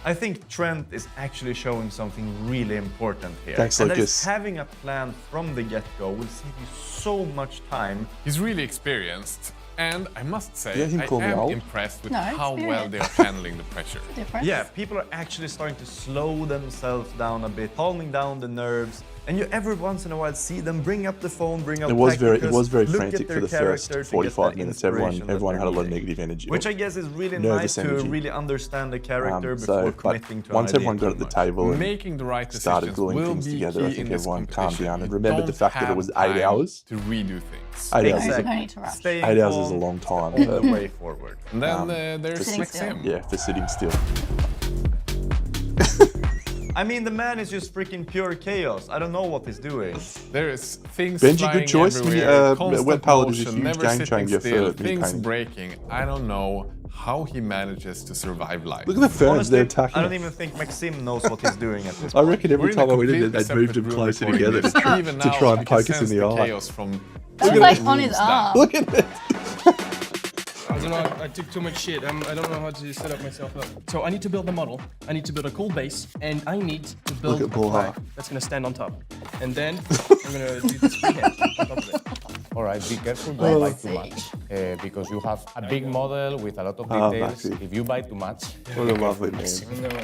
S4: I think Trent is actually showing something really important here.
S1: Thanks,
S4: and that is
S1: Lucas.
S4: having a plan from the get-go will save you so much time.
S3: He's really experienced. And I must say,
S1: Yeah, him
S3: I
S1: call me
S3: am
S1: old.
S3: impressed with
S2: No,
S3: how well
S2: experience.
S3: they are handling the pressure.
S2: Difference.
S4: Yeah, people are actually starting to slow themselves down a bit, calming down the nerves. And you every once in a while see them bring up the phone, bring up
S1: It was very
S4: Tacticus, look at
S1: frantic
S4: their
S1: for the first
S4: character to get
S1: 45
S4: that
S1: minutes.
S4: inspiration that
S1: Everyone
S4: they're
S1: had a lot of
S4: needing.
S1: negative energy.
S4: Which I guess is really
S1: Nervous
S4: nice
S1: energy.
S4: to really understand the character before
S1: So,
S4: committing
S1: but
S4: to
S1: once
S4: an idea
S1: everyone got
S4: too
S1: at the
S4: much.
S1: table and
S3: Making the right
S1: started
S3: decisions
S1: gluing
S3: will
S1: things
S3: be
S1: together, I
S3: key
S1: think
S3: in this
S1: everyone calmed
S3: competition.
S1: down and
S3: You
S1: remembered the
S3: don't
S1: fact that it
S3: have
S1: was 8
S3: time
S1: hours.
S3: to redo things.
S1: 8 hours,
S2: Exactly.
S1: is,
S2: No need to rush.
S4: Staying
S1: 8 hours is a
S4: calm
S1: long time.
S4: all the way forward.
S3: And then there's
S2: Sitting
S3: Maxim.
S2: still.
S1: Yeah, for sitting still.
S4: I mean, the man is just freaking pure chaos. I don't know what he's doing.
S3: There is things
S1: Benji,
S3: flying
S1: good choice.
S3: everywhere,
S1: Wet
S3: constant
S1: palette is a
S3: motion,
S1: huge
S3: never
S1: game
S3: sitting
S1: changer
S3: still,
S1: for me
S3: things
S1: painting.
S3: breaking. I don't know how he manages to survive life.
S1: Look at the ferns
S4: Honestly,
S1: they're attacking.
S4: I don't even think Maxim knows what he's doing at this
S1: I
S4: point.
S1: reckon every
S3: We're in a
S1: time I went in there,
S3: completely
S1: they'd moved
S3: separate
S1: them
S3: room
S1: closer
S3: recording
S1: together
S3: this.
S1: to
S3: Even
S1: try
S3: now,
S1: and
S3: you can
S1: poke us in
S3: sense
S1: the eye.
S3: chaos from
S2: That was
S3: two
S2: like on his
S3: rooms down.
S2: arm.
S1: Look at it.
S5: I don't know, I took too much shit. I don't know how to set up myself up. So I need to build the model, I need to build a cool base, and I need to build a
S1: at Bull
S5: flag
S1: Hart.
S5: that's gonna stand on top. And then I'm gonna do this freehand on top of it.
S15: All right, be careful, don't
S2: Let's
S15: buy too
S2: see.
S15: much because you have a big model with a lot of
S1: Oh,
S15: details.
S1: Maxi.
S15: If you buy too much,
S1: What a lovely man.
S5: I know.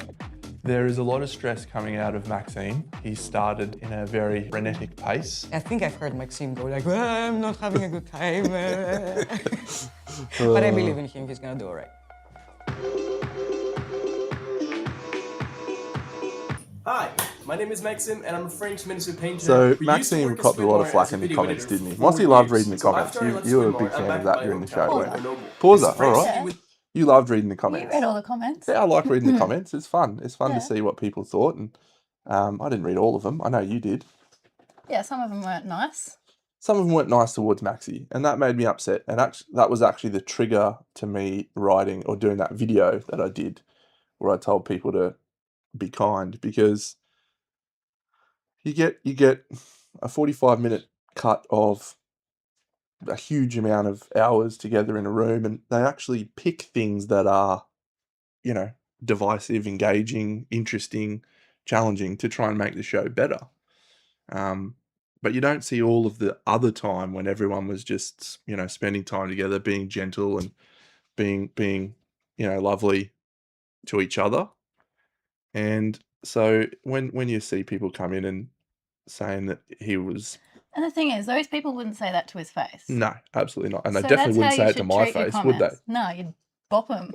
S1: There is a lot of stress coming out of Maxine. He started in a very frenetic pace.
S14: I think I've heard Maxime go like, "Well, I'm not having a good time." But I believe in him, he's gonna do all right.
S16: Hi,
S5: My name is Maxim, and I'm a French miniature painter.
S1: So Maxime copped a lot of flack in the comments, didn't he? Mossy loved reading the comments. You were a big fan of that during the show, weren't you? Pauser, all right. You loved reading the comments.
S2: You read all the comments.
S1: Yeah, I like reading the comments. It's fun. It's fun to see what people thought, and I didn't read all of them. I know you did.
S2: Yeah, some of them weren't nice.
S1: Some of them weren't nice towards Maxi, and that made me upset. And that was actually the trigger to me writing or doing that video that I did, where I told people to be kind, because you get a 45-minute cut of a huge amount of hours together in a room, and they actually pick things that are, divisive, engaging, interesting, challenging to try and make the show better. But you don't see all of the other time when everyone was just, spending time together, being gentle and being lovely to each other. And so when you see people come in and saying that he was...
S2: And the thing is, those people wouldn't say that to his face.
S1: No, absolutely not. And they
S2: So
S1: definitely
S2: that's
S1: wouldn't
S2: how
S1: say
S2: you
S1: it to
S2: should
S1: my
S2: treat your
S1: face, would they?
S2: comments. No, you'd bop them.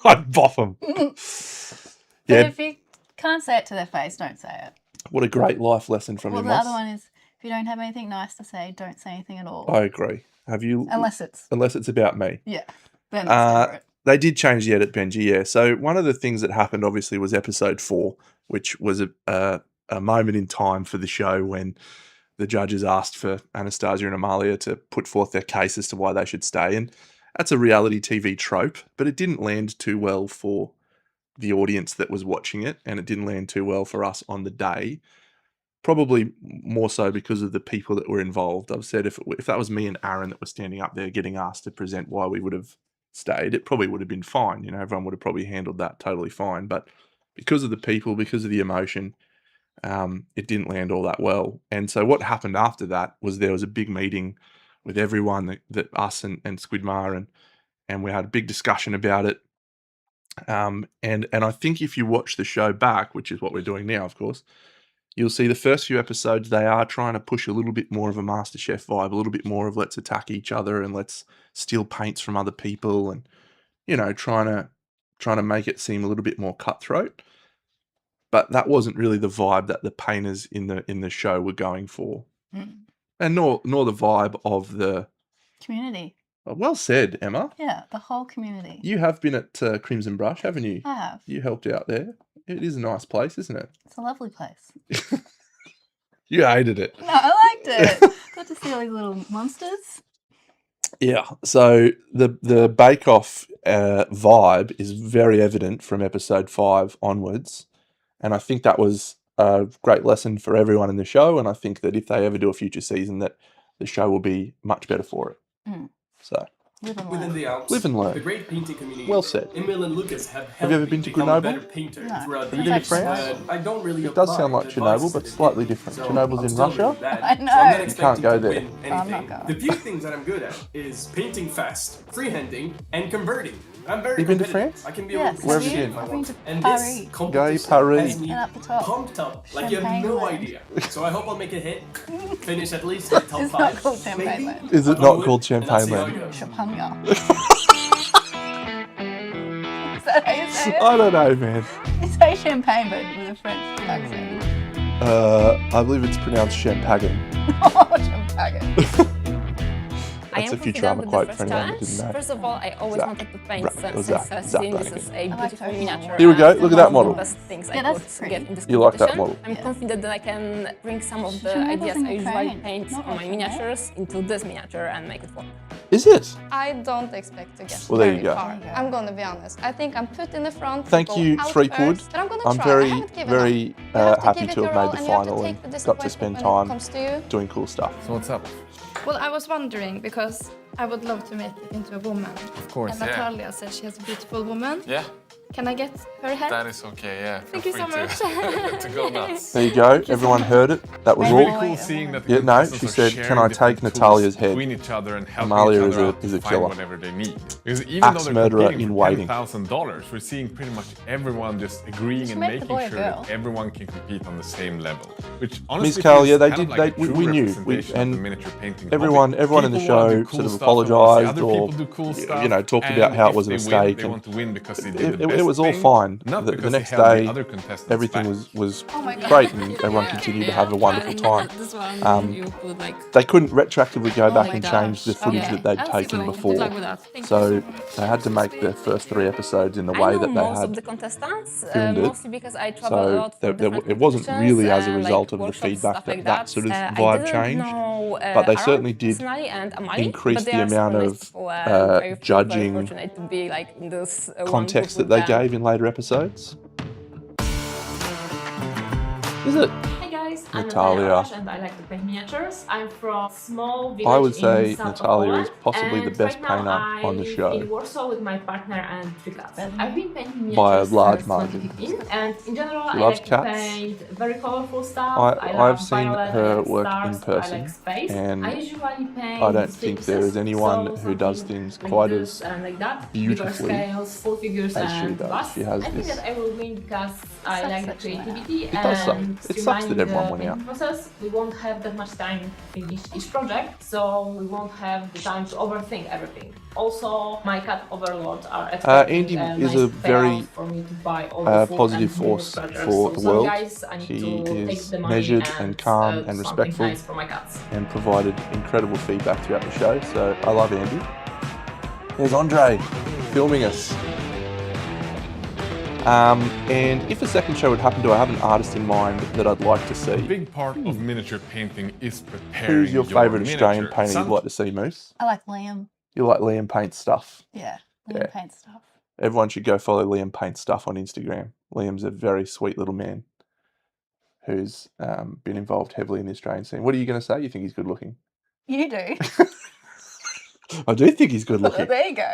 S1: I'd bop them.
S2: But if you can't say it to their face, don't say it.
S1: What a great life lesson from
S2: Well,
S1: you,
S2: the
S1: Moss.
S2: other one is, if you don't have anything nice to say, don't say anything at all.
S1: I agree. Have you?
S2: Unless it's
S1: about me.
S2: Yeah. Then it's different.
S1: They did change the edit, Benji, yeah. So one of the things that happened, obviously, was episode 4, which was a moment in time for the show when the judges asked for Anastasia and Amalia to put forth their case as to why they should stay. And that's a reality TV trope, but it didn't land too well for the audience that was watching it, and it didn't land too well for us on the day. Probably more so because of the people that were involved. I've said if that was me and Aaron that were standing up there getting asked to present why we would have stayed, it probably would have been fine. Everyone would have probably handled that totally fine. But because of the people, because of the emotion, it didn't land all that well. And so what happened after that was there was a big meeting with everyone, that us and Squidmar, and we had a big discussion about it. And I think if you watch the show back, which is what we're doing now, of course, you'll see the first few episodes, they are trying to push a little bit more of a MasterChef vibe, a little bit more of let's attack each other and let's steal paints from other people, and trying to make it seem a little bit more cutthroat. But that wasn't really the vibe that the painters in the show were going for, and nor the vibe of the
S2: Community.
S1: Well said, Emma.
S2: Yeah, the whole community.
S1: You have been at Crimson Brush, haven't you?
S2: I have.
S1: You helped out there. It is a nice place, isn't it?
S2: It's a lovely place.
S1: You hated it.
S2: No, I liked it. Got to see all these little monsters.
S1: Yeah. So the Bake Off vibe is very evident from episode 5 onwards, and I think that was a great lesson for everyone in the show. And I think that if they ever do a future season, that the show will be much better for it. So.
S5: Within the Alps,
S1: Live and learn.
S5: the great painting community.
S1: Well said.
S5: Emil and Lucas have
S1: you ever been to
S5: become a
S1: Grenoble?
S5: better painter
S2: No.
S5: throughout
S1: Have
S5: the
S1: you been to
S5: years.
S1: France?
S5: I don't really
S1: It does
S5: apply
S1: sound like
S5: the
S1: Chernobyl,
S5: advice
S1: but
S5: that they
S1: slightly
S5: give.
S1: different.
S5: So
S1: Chernobyl's
S5: I'm
S1: in
S5: still
S1: Russia.
S5: doing that.
S2: I
S5: So I'm
S2: know.
S5: not
S2: You
S5: expecting
S1: can't go
S5: to
S1: there.
S5: win
S2: I'm not
S5: anything.
S2: going.
S5: The few things that I'm good at is painting fast, freehanding, and converting. I'm very
S1: You been to
S5: competitive.
S1: France?
S5: I can be
S2: Yes,
S5: a
S1: Where
S5: little
S1: have you
S5: competitive
S1: been?
S5: if I
S2: I've
S5: want.
S2: been to
S5: And
S2: Paris.
S5: this
S1: Go
S5: competition
S1: Paris.
S5: has me
S2: And up the top.
S5: pumped up like you have
S2: Champagne
S5: no
S2: land.
S5: idea. So I hope I'll make a hit, finish at least in top
S2: It's
S5: 5.
S2: not called Champagne
S5: maybe.
S2: Land.
S1: Is it
S5: I'll
S1: not
S5: do
S1: called
S5: and I'll see
S1: Champagne
S5: how
S1: Land?
S5: it goes.
S2: Champagne. Is that how you say it?
S1: I don't know, man.
S2: You say champagne, but with a French accent.
S1: I believe it's pronounced Champagne.
S2: Oh, champagne.
S1: That's a Futurama quote for anyone that didn't know.
S13: First of all, I always
S1: Zach.
S13: wanted to paint
S1: Right,
S13: since
S1: Zach. Zach
S13: seeing this
S1: Brannigan.
S13: as a beautiful miniature.
S1: Here we go,
S13: and
S1: look at that
S13: one of
S1: model.
S13: the best things
S2: Yeah,
S13: I
S2: that's
S13: could
S2: pretty.
S13: get in this
S1: You like that
S13: competition.
S1: model?
S13: I'm confident that I can bring some of the
S2: Chernobyl
S13: ideas
S2: in
S13: I usually
S2: Ukraine,
S13: paint
S2: not
S13: on my
S2: Russia,
S13: miniatures into this miniature and make it work.
S1: Is it?
S7: I don't expect to get
S1: Well, there you
S7: very
S1: go.
S7: far. I'm gonna be honest. I think I'm put in the front.
S1: Thank
S7: go
S1: you,
S7: out
S1: Threepwood.
S7: first, but I'm gonna
S1: I'm
S7: try. I
S1: very,
S7: haven't given
S1: very
S7: up. You have
S1: happy
S7: give it
S1: to
S7: your
S1: have
S7: all
S1: made the
S7: and you have to
S1: final
S7: take
S1: and
S7: the
S1: got to spend
S7: disappointment when it
S1: time
S7: comes to you.
S1: doing cool stuff.
S3: So what's up?
S16: Well, I was wondering because I would love to make it into a woman.
S3: Of course,
S16: And
S3: yeah.
S16: Natalia said she has a beautiful woman.
S3: Yeah,
S16: Can I get her hair?
S3: that is okay, yeah. Feel
S16: Thank you so
S3: free
S16: much.
S3: to go nuts.
S1: There you go. Everyone heard it. That was
S3: It's
S1: all.
S3: really cool seeing that the
S1: Yeah, no,
S3: contestants
S1: she
S3: are
S1: said,
S3: sharing
S1: "Can I
S3: different
S1: take
S3: tools
S1: Natalia's head?"
S3: between each other and helping
S1: Amalia
S3: each
S1: is
S3: other
S1: a-
S3: out
S1: is
S3: to
S1: a
S3: find
S1: killer.
S3: whatever they need. Because even
S1: Axe
S3: though they're
S1: murderer
S3: competing
S1: in
S3: for
S1: waiting.
S3: $10,000, we're seeing pretty much everyone just agreeing and
S2: make the
S3: making
S2: boy a
S3: sure that
S2: girl.
S3: everyone can compete on the same level. Which honestly
S1: Ms. Cal,
S3: feels
S1: yeah, they
S3: kind
S1: did.
S3: of like a
S1: we
S3: true
S1: knew,
S3: representation of
S1: and
S3: the miniature painting
S1: everyone
S3: hobby.
S1: in the
S3: People wanna do
S1: show
S3: cool
S1: sort of
S3: stuff, and we see
S1: apologised
S3: other
S1: or
S3: people do cool stuff,
S1: talked
S3: and
S1: about how it
S3: if
S1: was a
S3: they win,
S1: mistake.
S3: they
S1: and
S3: want to win because they did
S1: it
S3: the best
S1: was all
S3: thing,
S1: fine.
S3: not
S1: The
S3: because
S1: next
S3: he held the
S1: day,
S3: other contestants
S1: everything
S3: back.
S1: was
S16: Oh my God.
S1: great, and everyone continued to have a wonderful
S13: And
S1: time.
S13: this one you put like.
S1: They couldn't retroactively go back
S13: my
S1: and change the
S13: gosh.
S1: footage
S13: Okay.
S1: that they'd
S13: I'll see
S1: taken
S13: what I can do.
S1: before.
S13: Good luck with that. Thank you
S1: So
S13: so much.
S1: they had to make the first 3 episodes in the
S13: I
S1: way
S13: know
S1: that they
S13: most of the
S1: had
S13: contestants,
S1: filmed it.
S13: mostly because I travel a lot for different
S1: It wasn't really as a
S13: competitions,
S1: result
S13: like
S1: of the
S13: workshops,
S1: feedback
S13: stuff like
S1: that sort of
S13: I
S1: vibe
S13: didn't
S1: changed,
S13: know,
S1: but they
S13: Aaron
S1: certainly did
S13: personally and Amali,
S1: increase
S13: but they
S1: the
S13: are
S1: amount
S13: super nice
S1: of
S13: people and very
S1: judging
S13: fortunate to be like in this one
S1: context that
S13: group
S1: they
S13: with them.
S1: gave in later episodes. Is it?
S17: Hey guys, I'm
S1: Natalia.
S17: Natalia and I like to paint miniatures. I'm from a small village
S1: I would say
S17: in south
S1: Natalia
S17: of
S1: is
S17: Poland,
S1: possibly the
S17: and
S1: best
S17: right now
S1: painter on the
S17: I live
S1: show.
S17: in Warsaw with my partner and 3 cats. I've been painting
S1: By a
S17: miniatures
S1: large
S17: since
S1: margin.
S17: 2015, and in general
S1: She
S17: I
S1: loves
S17: like
S1: cats.
S17: to paint very colorful stuff. I
S1: I've
S17: love
S1: seen
S17: violet,
S1: her
S17: I like
S1: work
S17: stars,
S1: in person,
S17: I like space.
S1: and
S17: I usually paint
S1: I don't
S17: stick
S1: think there is
S17: pieces,
S1: anyone
S17: so
S1: who does
S17: something
S1: things
S17: like
S1: quite
S17: this
S1: as
S17: and like that, bigger
S1: beautifully
S17: scales, full figures
S1: as she
S17: and
S1: does.
S17: busts.
S1: She has
S17: I think
S1: this.
S17: that I will win because I like the creativity
S1: It does suck.
S17: and
S1: It sucks that
S17: streamlining
S1: everyone
S17: the
S1: went out.
S17: painting process. We won't have that much time to finish each project, so we won't have the time to overthink everything. Also, my cat overlords are expecting
S1: Andy
S17: a
S1: is
S17: nice
S1: a very
S17: payout for me to buy all the food
S1: positive
S17: and
S1: force
S17: starters.
S1: for
S17: So
S1: the
S17: some
S1: world.
S17: guys, I need
S1: He
S17: to take
S1: is
S17: the money
S1: measured and calm
S17: do
S1: and
S17: something
S1: respectful,
S17: nice for my cats.
S1: and provided incredible feedback throughout the show. So I love Andy. There's Andre filming us. And if a second show would happen, do I have an artist in mind that I'd like to
S3: A
S1: see?
S3: big part of miniature painting is preparing
S1: Who's your favourite Australian
S3: miniature.
S1: painter you'd like to see, Moose?
S2: I like Liam.
S1: You like Liam Paint's stuff?
S2: Yeah, Liam
S1: Yeah.
S2: paints stuff.
S1: Everyone should go follow Liam Paint's stuff on Instagram. Liam's a very sweet little man who's been involved heavily in the Australian scene. What are you going to say? You think he's good looking?
S2: You do.
S1: I do think he's good looking.
S2: There you go.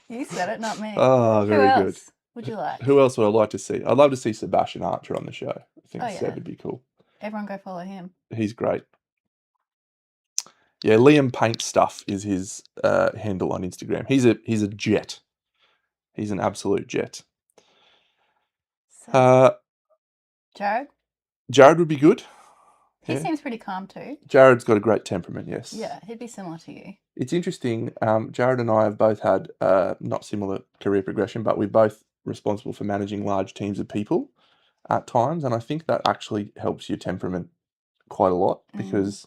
S2: You said it, not me.
S1: Oh, very
S2: Who
S1: good.
S2: else would you like?
S1: Who else would I like to see? I'd love to see Sebastian Archer on the show. I think
S2: Oh, yeah.
S1: Seb would be cool.
S2: Everyone go follow him.
S1: He's great. Yeah, Liam Paint Stuff is his handle on Instagram. He's a jet. He's an absolute jet.
S2: Jared?
S1: Jared would be good.
S2: He
S1: Yeah.
S2: seems pretty calm too.
S1: Jared's got a great temperament, yes.
S2: Yeah, he'd be similar to you.
S1: It's interesting. Jared and I have both had not similar career progression, but we're both responsible for managing large teams of people at times. And I think that actually helps your temperament quite a lot because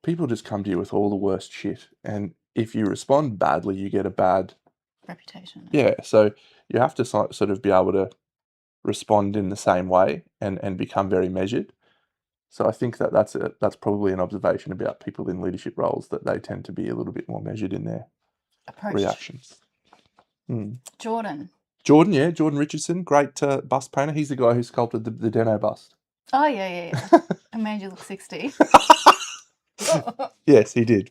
S1: people just come to you with all the worst shit. And if you respond badly, you get a bad
S2: reputation.
S1: Yeah. So you have to sort of be able to respond in the same way and become very measured. So I think that that's probably an observation about people in leadership roles, that they tend to be a little bit more measured in their
S2: Approach.
S1: reactions.
S2: Jordan.
S1: Jordan Richardson, great bust painter. He's the guy who sculpted the Deno bust.
S2: Oh, yeah. And made you look 60.
S1: Yes, he did.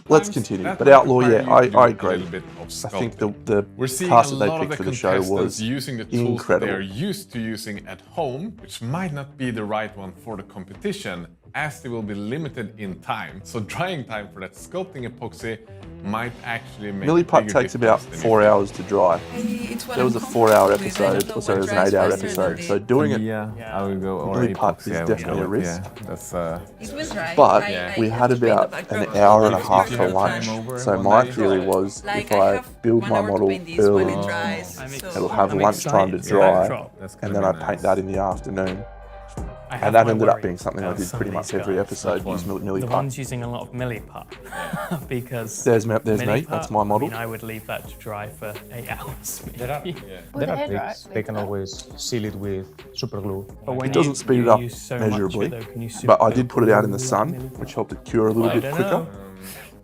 S1: Let's continue.
S3: That
S1: But
S3: might
S1: Outlaw,
S3: require
S1: yeah,
S3: you to
S1: I
S3: do a
S1: agree.
S3: little bit of
S1: I think
S3: sculpting. We're
S1: the
S3: seeing
S1: cast
S3: a
S1: that they
S3: lot of
S1: picked
S3: the
S1: for the show
S3: contestants
S1: was
S3: using the tools
S1: incredible.
S3: that they're used to using at home, which might not be the right one for the competition, as they will be limited in time. So drying time for that sculpting epoxy might actually make
S1: Milliput
S3: a bigger
S1: takes about
S3: difference than
S1: 4 hours to dry.
S18: It's what
S1: There was a
S18: I'm
S1: 4-hour
S18: comfortable with. I
S1: episode,
S18: don't
S1: or sorry, it was an
S18: know what
S1: 8-hour
S18: drives
S1: episode.
S18: better
S1: So doing it
S15: I will go or
S1: Milliput is
S15: epoxy, I would
S1: definitely
S15: go
S1: a
S15: with,
S1: risk.
S15: yeah, that's
S18: It was dry.
S1: But
S18: I
S1: we had
S18: to paint the
S1: about
S18: background.
S1: an hour and a
S18: If you
S1: half
S18: have
S1: for
S18: time
S1: lunch.
S3: over
S1: So
S3: one
S1: my
S3: day.
S1: theory was,
S18: Like,
S1: if
S18: I
S1: I
S18: have
S1: build
S18: 1
S1: my
S18: hour to
S1: model
S18: paint this when
S1: early,
S18: it dries.
S1: it'll have lunchtime to
S10: excited.
S1: dry,
S10: Yeah.
S1: and then I paint that in the afternoon.
S10: I have
S1: And that
S10: my
S1: ended up
S10: worries
S1: being something I
S10: about
S1: did
S10: some
S1: pretty
S10: of
S1: much
S10: these
S1: every
S10: guys.
S1: episode, use
S10: The
S1: Milliput.
S10: ones using a lot of milliput, because
S1: There's me,
S10: milliput,
S1: that's my model.
S10: I mean, I would leave that to dry for 8 hours.
S15: There are,
S2: With
S15: there
S2: the
S15: are
S2: head, right?
S15: tricks. They can always seal it with super glue.
S10: But when
S1: It doesn't speed
S10: you
S1: it up
S10: use so much of it,
S1: measurably,
S10: though, can you
S1: but I
S10: super
S1: did put it out in the
S10: glue
S1: sun,
S10: milliput?
S1: which helped it cure a little
S10: I
S1: bit
S10: don't
S1: quicker.
S10: know.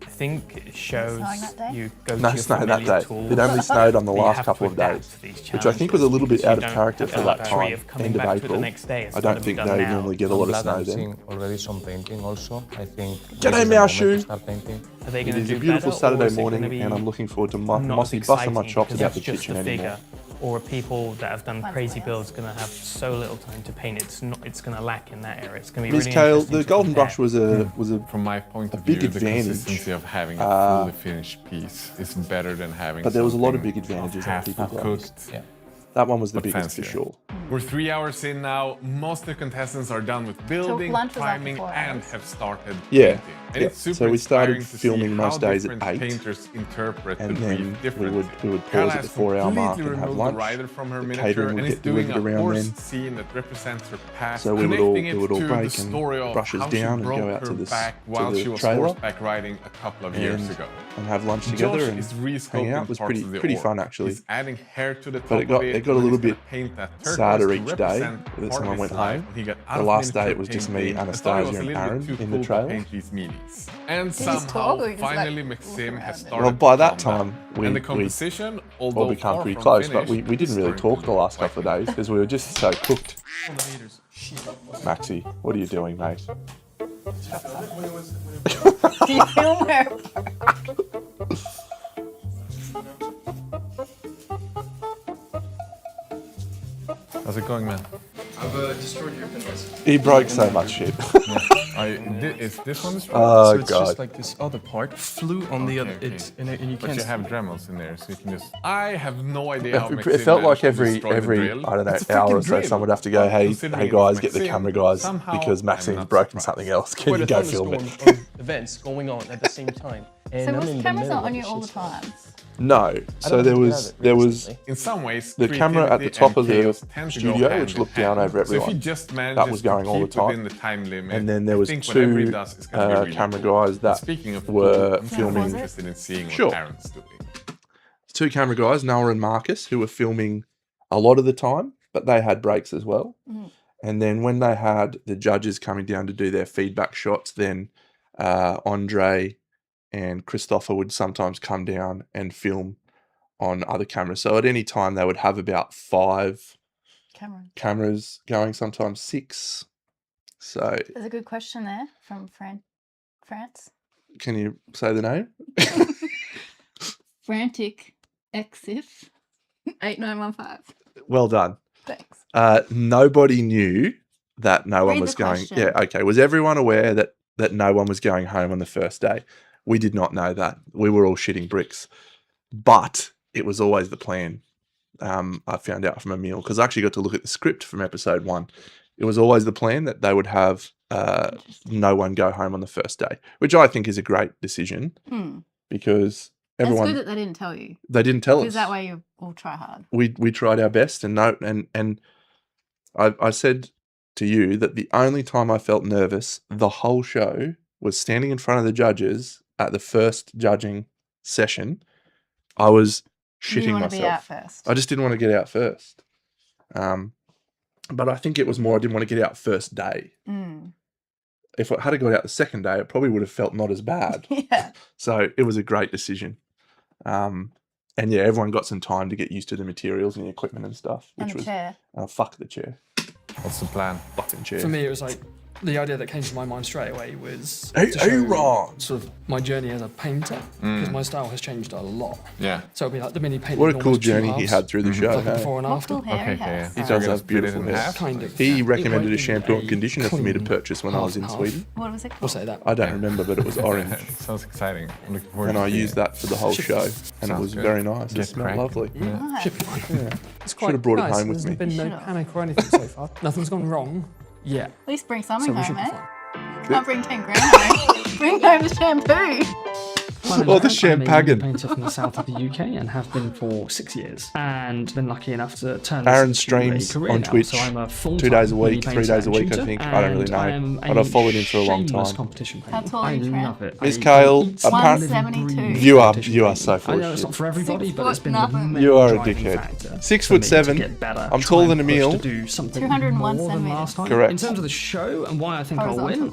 S10: I think it shows
S2: snowing that day?
S10: you go
S1: No
S10: to your
S1: snow that
S10: familiar
S1: day.
S10: tools.
S1: It only snowed on the
S10: You
S1: last
S10: have
S1: couple
S10: to
S1: of
S10: adapt
S1: days,
S10: to these
S1: which I think was a little bit
S10: challenges
S1: out of
S10: because you
S1: character
S10: don't
S1: for
S10: have
S1: that
S10: the luxury
S1: time,
S10: of coming
S1: end of
S10: back to it the
S1: April.
S10: next day. It's
S1: I
S10: gotta
S1: don't
S10: be
S1: think
S10: done
S1: they
S10: now.
S1: normally get a lot of
S15: Glad
S1: snow
S15: I'm
S1: then.
S15: seeing already some painting also. I think
S1: G'day,
S15: this is the moment
S1: Meowshu.
S15: to start painting.
S10: Are they
S1: It
S10: going to
S1: is
S10: do
S1: a beautiful
S10: better, or
S1: Saturday
S10: is it
S1: morning,
S10: gonna be
S1: and I'm looking forward to
S10: not
S1: Mossy
S10: as
S1: busting my
S10: exciting
S1: chops
S10: because
S1: about the
S10: it's just
S1: kitchen
S10: the
S1: anymore.
S10: figure? Or are people that have done crazy builds going to have so little time to paint? It's going to lack in that area. It's going to be
S1: Ms.
S10: really
S1: Kale,
S10: interesting
S1: the
S10: to
S1: golden
S10: compare.
S1: brush was a
S3: From my point
S1: a
S3: of
S1: big
S3: view, the
S1: advantage.
S3: consistency of having a fully finished piece is better than having
S1: But there was a lot of
S3: something
S1: big advantages that
S3: half
S1: people
S3: cooked.
S1: That one was the
S3: but
S1: biggest for
S3: fancier.
S1: sure.
S3: We're 3 hours in now. Most of the contestants are done with building,
S2: lunch was after
S3: priming,
S2: 4
S3: and
S2: hours.
S3: have started
S1: Yeah,
S3: painting. And
S1: yeah.
S3: it's super
S1: So we started
S3: inspiring to
S1: filming
S3: see
S1: most
S3: how
S1: days at
S3: different
S1: 8,
S3: painters interpret
S1: and
S3: the
S1: then
S3: brief
S1: we
S3: differently.
S1: would pause
S3: Carla
S1: at the
S3: has
S1: 4-hour mark
S3: completely
S1: and have
S3: removed the
S1: lunch.
S3: rider from her
S1: The
S3: miniature
S1: catering would
S3: and is
S1: get
S3: doing
S1: delivered
S3: a
S1: around
S3: horse
S1: then.
S3: scene that represents her past,
S1: So we would
S3: connecting
S1: all
S3: it to
S1: break
S3: the
S1: and
S3: story of
S1: brush us
S3: how she
S1: down and
S3: broke
S1: go out
S3: her
S1: to this
S3: back
S1: to
S3: while
S1: the
S3: she was
S1: trailer
S3: horseback riding a couple of years ago.
S1: and have lunch together
S3: Josh
S1: and
S3: is
S1: hang
S3: resculpting
S1: out. It was
S3: parts of the
S1: pretty
S3: orc.
S1: fun actually.
S3: He's adding hair to the top
S1: But it got
S3: of it,
S1: a
S3: and then
S1: little
S3: he's gonna
S1: bit
S3: paint that turquoise
S1: sadder
S3: to
S1: each day
S3: represent
S1: that
S3: part
S1: someone
S3: of
S1: went
S3: his life
S1: home.
S3: when he got out
S1: The
S3: of
S1: last day
S3: miniature
S1: it was just me,
S3: painting. I thought it
S1: Anastasia,
S3: was a
S1: and
S3: little bit
S1: Aaron
S3: too
S1: in the
S3: cool to
S1: trailer.
S3: paint these meanies. And
S2: Did you just
S3: somehow,
S2: talk or you just,
S3: finally,
S2: like,
S3: Maxim
S2: walk
S3: has
S2: around?
S3: started
S1: Well, by
S3: to
S1: that
S3: calm down.
S1: time, we
S3: And the competition, although
S1: all become
S3: far
S1: pretty
S3: from
S1: close, but
S3: finished,
S1: we didn't really
S3: is
S1: talk the
S3: starting
S1: last couple of days because we were just so cooked. Maxi, what are you doing, mate?
S2: Do you film her?
S3: How's it going, man?
S5: I've destroyed your pinwheels.
S1: He broke so much shit.
S3: Is this one destroyed?
S1: Oh,
S5: so it's
S1: God.
S5: just like this other part flew on the other. It's and you
S3: But
S5: can't.
S3: you have Dremels in there, so you can just. I have no idea how
S1: It
S3: Maxim
S1: felt like
S3: managed to
S1: every
S3: destroy the drill.
S1: I don't know,
S3: It's a
S1: hour or
S3: freaking
S1: so
S3: drill.
S1: someone would have to go,
S3: But
S1: hey
S3: considering
S1: hey
S3: it's
S1: guys, get the
S3: Maxim,
S1: camera guys
S3: somehow
S1: because
S3: I'm
S1: Maxine's
S3: not
S1: broken
S3: surprised.
S1: something else. Can
S5: Quite
S1: you
S5: a
S1: go film
S5: thunderstorm
S1: it?
S5: of events going on at the same time. And
S2: So
S5: I'm
S2: was
S5: in
S2: the
S5: the
S2: cameras
S5: middle
S2: not on
S5: of
S2: you
S5: the
S2: all the
S5: shit.
S2: time?
S1: No. So there was
S3: In some ways,
S1: the camera at the
S3: creativity
S1: top
S3: and
S1: of the
S3: chaos tend to go
S1: studio,
S3: hand
S1: which
S3: in
S1: looked down
S3: hand.
S1: over
S3: So if he
S1: everyone.
S3: just
S1: That
S3: manages
S1: was
S3: to
S1: going all the
S3: keep within
S1: time.
S3: the time limit,
S1: And then there
S3: I
S1: was
S3: think whatever he
S1: two
S3: does is gonna be really
S1: camera
S3: cool.
S1: guys that
S3: Speaking of
S1: were
S3: cool,
S1: filming.
S3: I'm interested in seeing
S1: Sure.
S3: what Aaron's doing.
S1: Two camera guys, Noah and Marcus, who were filming a lot of the time, but they had breaks as well.
S2: Mm.
S1: And then when they had the judges coming down to do their feedback shots, then Andre and Christopher would sometimes come down and film on other cameras. So at any time they would have about 5 cameras going, sometimes 6. So
S2: There's a good question there from France.
S1: can you say the name?
S16: Frantic Exif 8915.
S1: Well done.
S2: Thanks.
S1: Nobody knew that no one
S16: Read
S1: was
S16: the
S1: going.
S16: question.
S1: Yeah, okay. Was everyone aware that no one was going home on the first day? We did not know that. We were all shitting bricks, but it was always the plan. I found out from Emil because I actually got to look at the script from episode 1. It was always the plan that they would have no one go home on the first day, which I think is a great decision because everyone.
S16: That's good that they didn't tell you.
S1: They didn't tell us.
S16: Because that way you all try hard.
S1: We tried our best, and I said to you that the only time I felt nervous the whole show was standing in front of the judges at the first judging session. I was
S2: You
S1: shitting
S2: wanna
S1: myself.
S2: be out first.
S1: I just didn't want to get out first. But I think it was more I didn't want to get out first day.
S2: Mm.
S1: If I had got out the second day, it probably would have felt not as bad.
S2: Yeah.
S1: So it was a great decision. And yeah, everyone got some time to get used to the materials and the equipment and stuff.
S2: And
S1: Which
S2: the
S1: was
S2: chair.
S1: Fuck the chair.
S3: What's the plan?
S1: Fucking chair.
S5: For me, it was like the idea that came to my mind straight away was
S1: Hey,
S5: to
S1: hey,
S5: show
S1: Ron.
S5: sort of my journey as a painter because my style has changed a lot.
S3: Yeah.
S5: So it'd be like the mini painting.
S1: What a cool
S5: almost 2
S1: journey he
S5: halves,
S1: had through the show.
S5: like a
S1: hey?
S5: before and
S2: What
S5: after.
S2: cool hair he has.
S1: He
S3: So
S1: does
S3: we're gonna
S1: have
S3: split it
S1: beautiful
S3: in
S1: hair.
S3: half?
S5: Kind of.
S1: He
S5: It
S1: recommended
S5: won't
S1: a
S5: be
S1: shampoo and
S5: a
S1: conditioner for me to
S5: clean
S1: purchase when I was in
S5: half.
S1: Sweden.
S2: What was it called?
S5: We'll say that.
S1: I don't remember, but it was orange.
S3: Sounds exciting. I'm looking forward
S1: And
S3: to
S1: I
S3: seeing
S1: used
S3: it.
S1: that for the whole
S5: Should-
S1: show. And it
S3: Sounds
S1: was
S3: good.
S1: very nice. It
S3: Get
S1: smelled
S3: cracking.
S1: lovely.
S2: Nice.
S5: Should be fine.
S1: Yeah.
S5: It's
S1: Should have brought it
S5: nice.
S1: home with
S5: There's
S1: me.
S5: been no
S2: Should've.
S5: panic or anything so far. Nothing's gone wrong yet.
S16: At least bring something
S5: So we
S16: home,
S5: should be
S16: eh?
S5: fine.
S16: Can't bring 10 grand home. Bring home the shampoo.
S1: Oh, the champagne.
S9: I'm a painter from the south of the UK and have been for 6 years, and been lucky enough to turn
S1: Aaron
S9: this into a
S1: streams
S9: career
S1: on
S9: now.
S1: Twitch
S9: So I'm a
S1: 2 days a week,
S9: full-time
S1: 3 days a week, I
S9: tutor,
S1: think. I don't really
S9: and
S1: know.
S9: I am
S1: But I've followed him for a long
S9: shameless
S1: time.
S9: competition
S2: How
S9: painter.
S2: tall are
S9: I
S2: you, Trent?
S9: love it.
S1: Is
S9: I
S1: Kale
S9: eat,
S1: apparent-
S9: live,
S2: 172.
S9: breathe
S1: You are
S9: competition
S1: so
S9: painting.
S1: full
S9: I
S1: of
S9: know it's
S1: shit.
S9: not for everybody,
S2: 6
S9: but it's
S2: foot
S9: been
S2: nothing.
S9: the
S1: You are a
S9: driving
S1: dickhead.
S9: factor
S1: 6
S9: for me
S1: foot
S9: to
S1: 7.
S9: get better,
S1: I'm
S9: try
S1: taller
S9: and
S1: than
S9: push
S1: Emil.
S9: to do something
S2: 201
S9: more than last time.
S1: Correct.
S9: In terms of the show and why I think I'll win,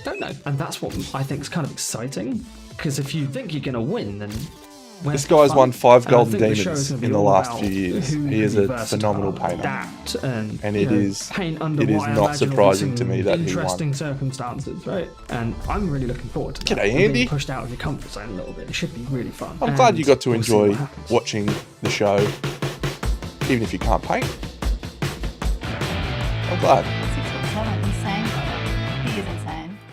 S9: don't know. And that's what I think is kind of exciting, because if you think you're going to win, then where's
S1: This guy's
S9: the fun?
S1: won 5
S9: And I
S1: Golden
S9: think the show
S1: Demons
S9: is gonna be
S1: in the
S9: all
S1: last
S9: about
S1: few years.
S9: who
S1: He is
S9: can be
S1: a phenomenal
S9: versatile,
S1: painter.
S9: adapt, and
S1: And
S9: you
S1: it
S9: know,
S1: is-
S9: paint under
S1: it is
S9: what I
S1: not
S9: imagine will be
S1: surprising
S9: some
S1: to me that he won.
S9: interesting circumstances, right? And I'm really looking forward to that.
S1: G'day,
S9: And being
S1: Andy.
S9: pushed out of your comfort zone a little bit. It should be really fun.
S1: I'm glad you
S9: And
S1: got to
S9: we'll see what
S1: enjoy
S9: happens.
S1: watching the show, even if you can't paint. I'm glad.
S2: 6'7", insane. He is insane.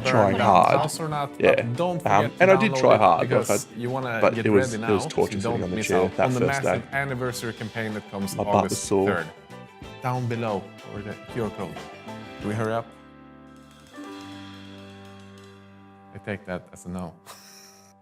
S2: hard.
S1: trying
S3: burn
S1: hard.
S3: house or not.
S1: Yeah.
S3: But don't forget
S1: And
S3: to
S1: I did
S3: download
S1: try
S3: it
S1: hard,
S3: because
S1: like
S3: you want to
S1: but
S3: get
S1: it was
S3: ready
S1: it
S3: now.
S1: was
S3: so
S1: torture
S3: you
S1: sitting
S3: don't
S1: on the
S3: miss
S1: chair
S3: out
S1: that
S3: on the
S1: first day.
S3: massive anniversary campaign that comes
S1: My butt was
S3: August
S1: sore.
S3: 3rd. Down below for the QR code. Do we hurry up? I take that as a no.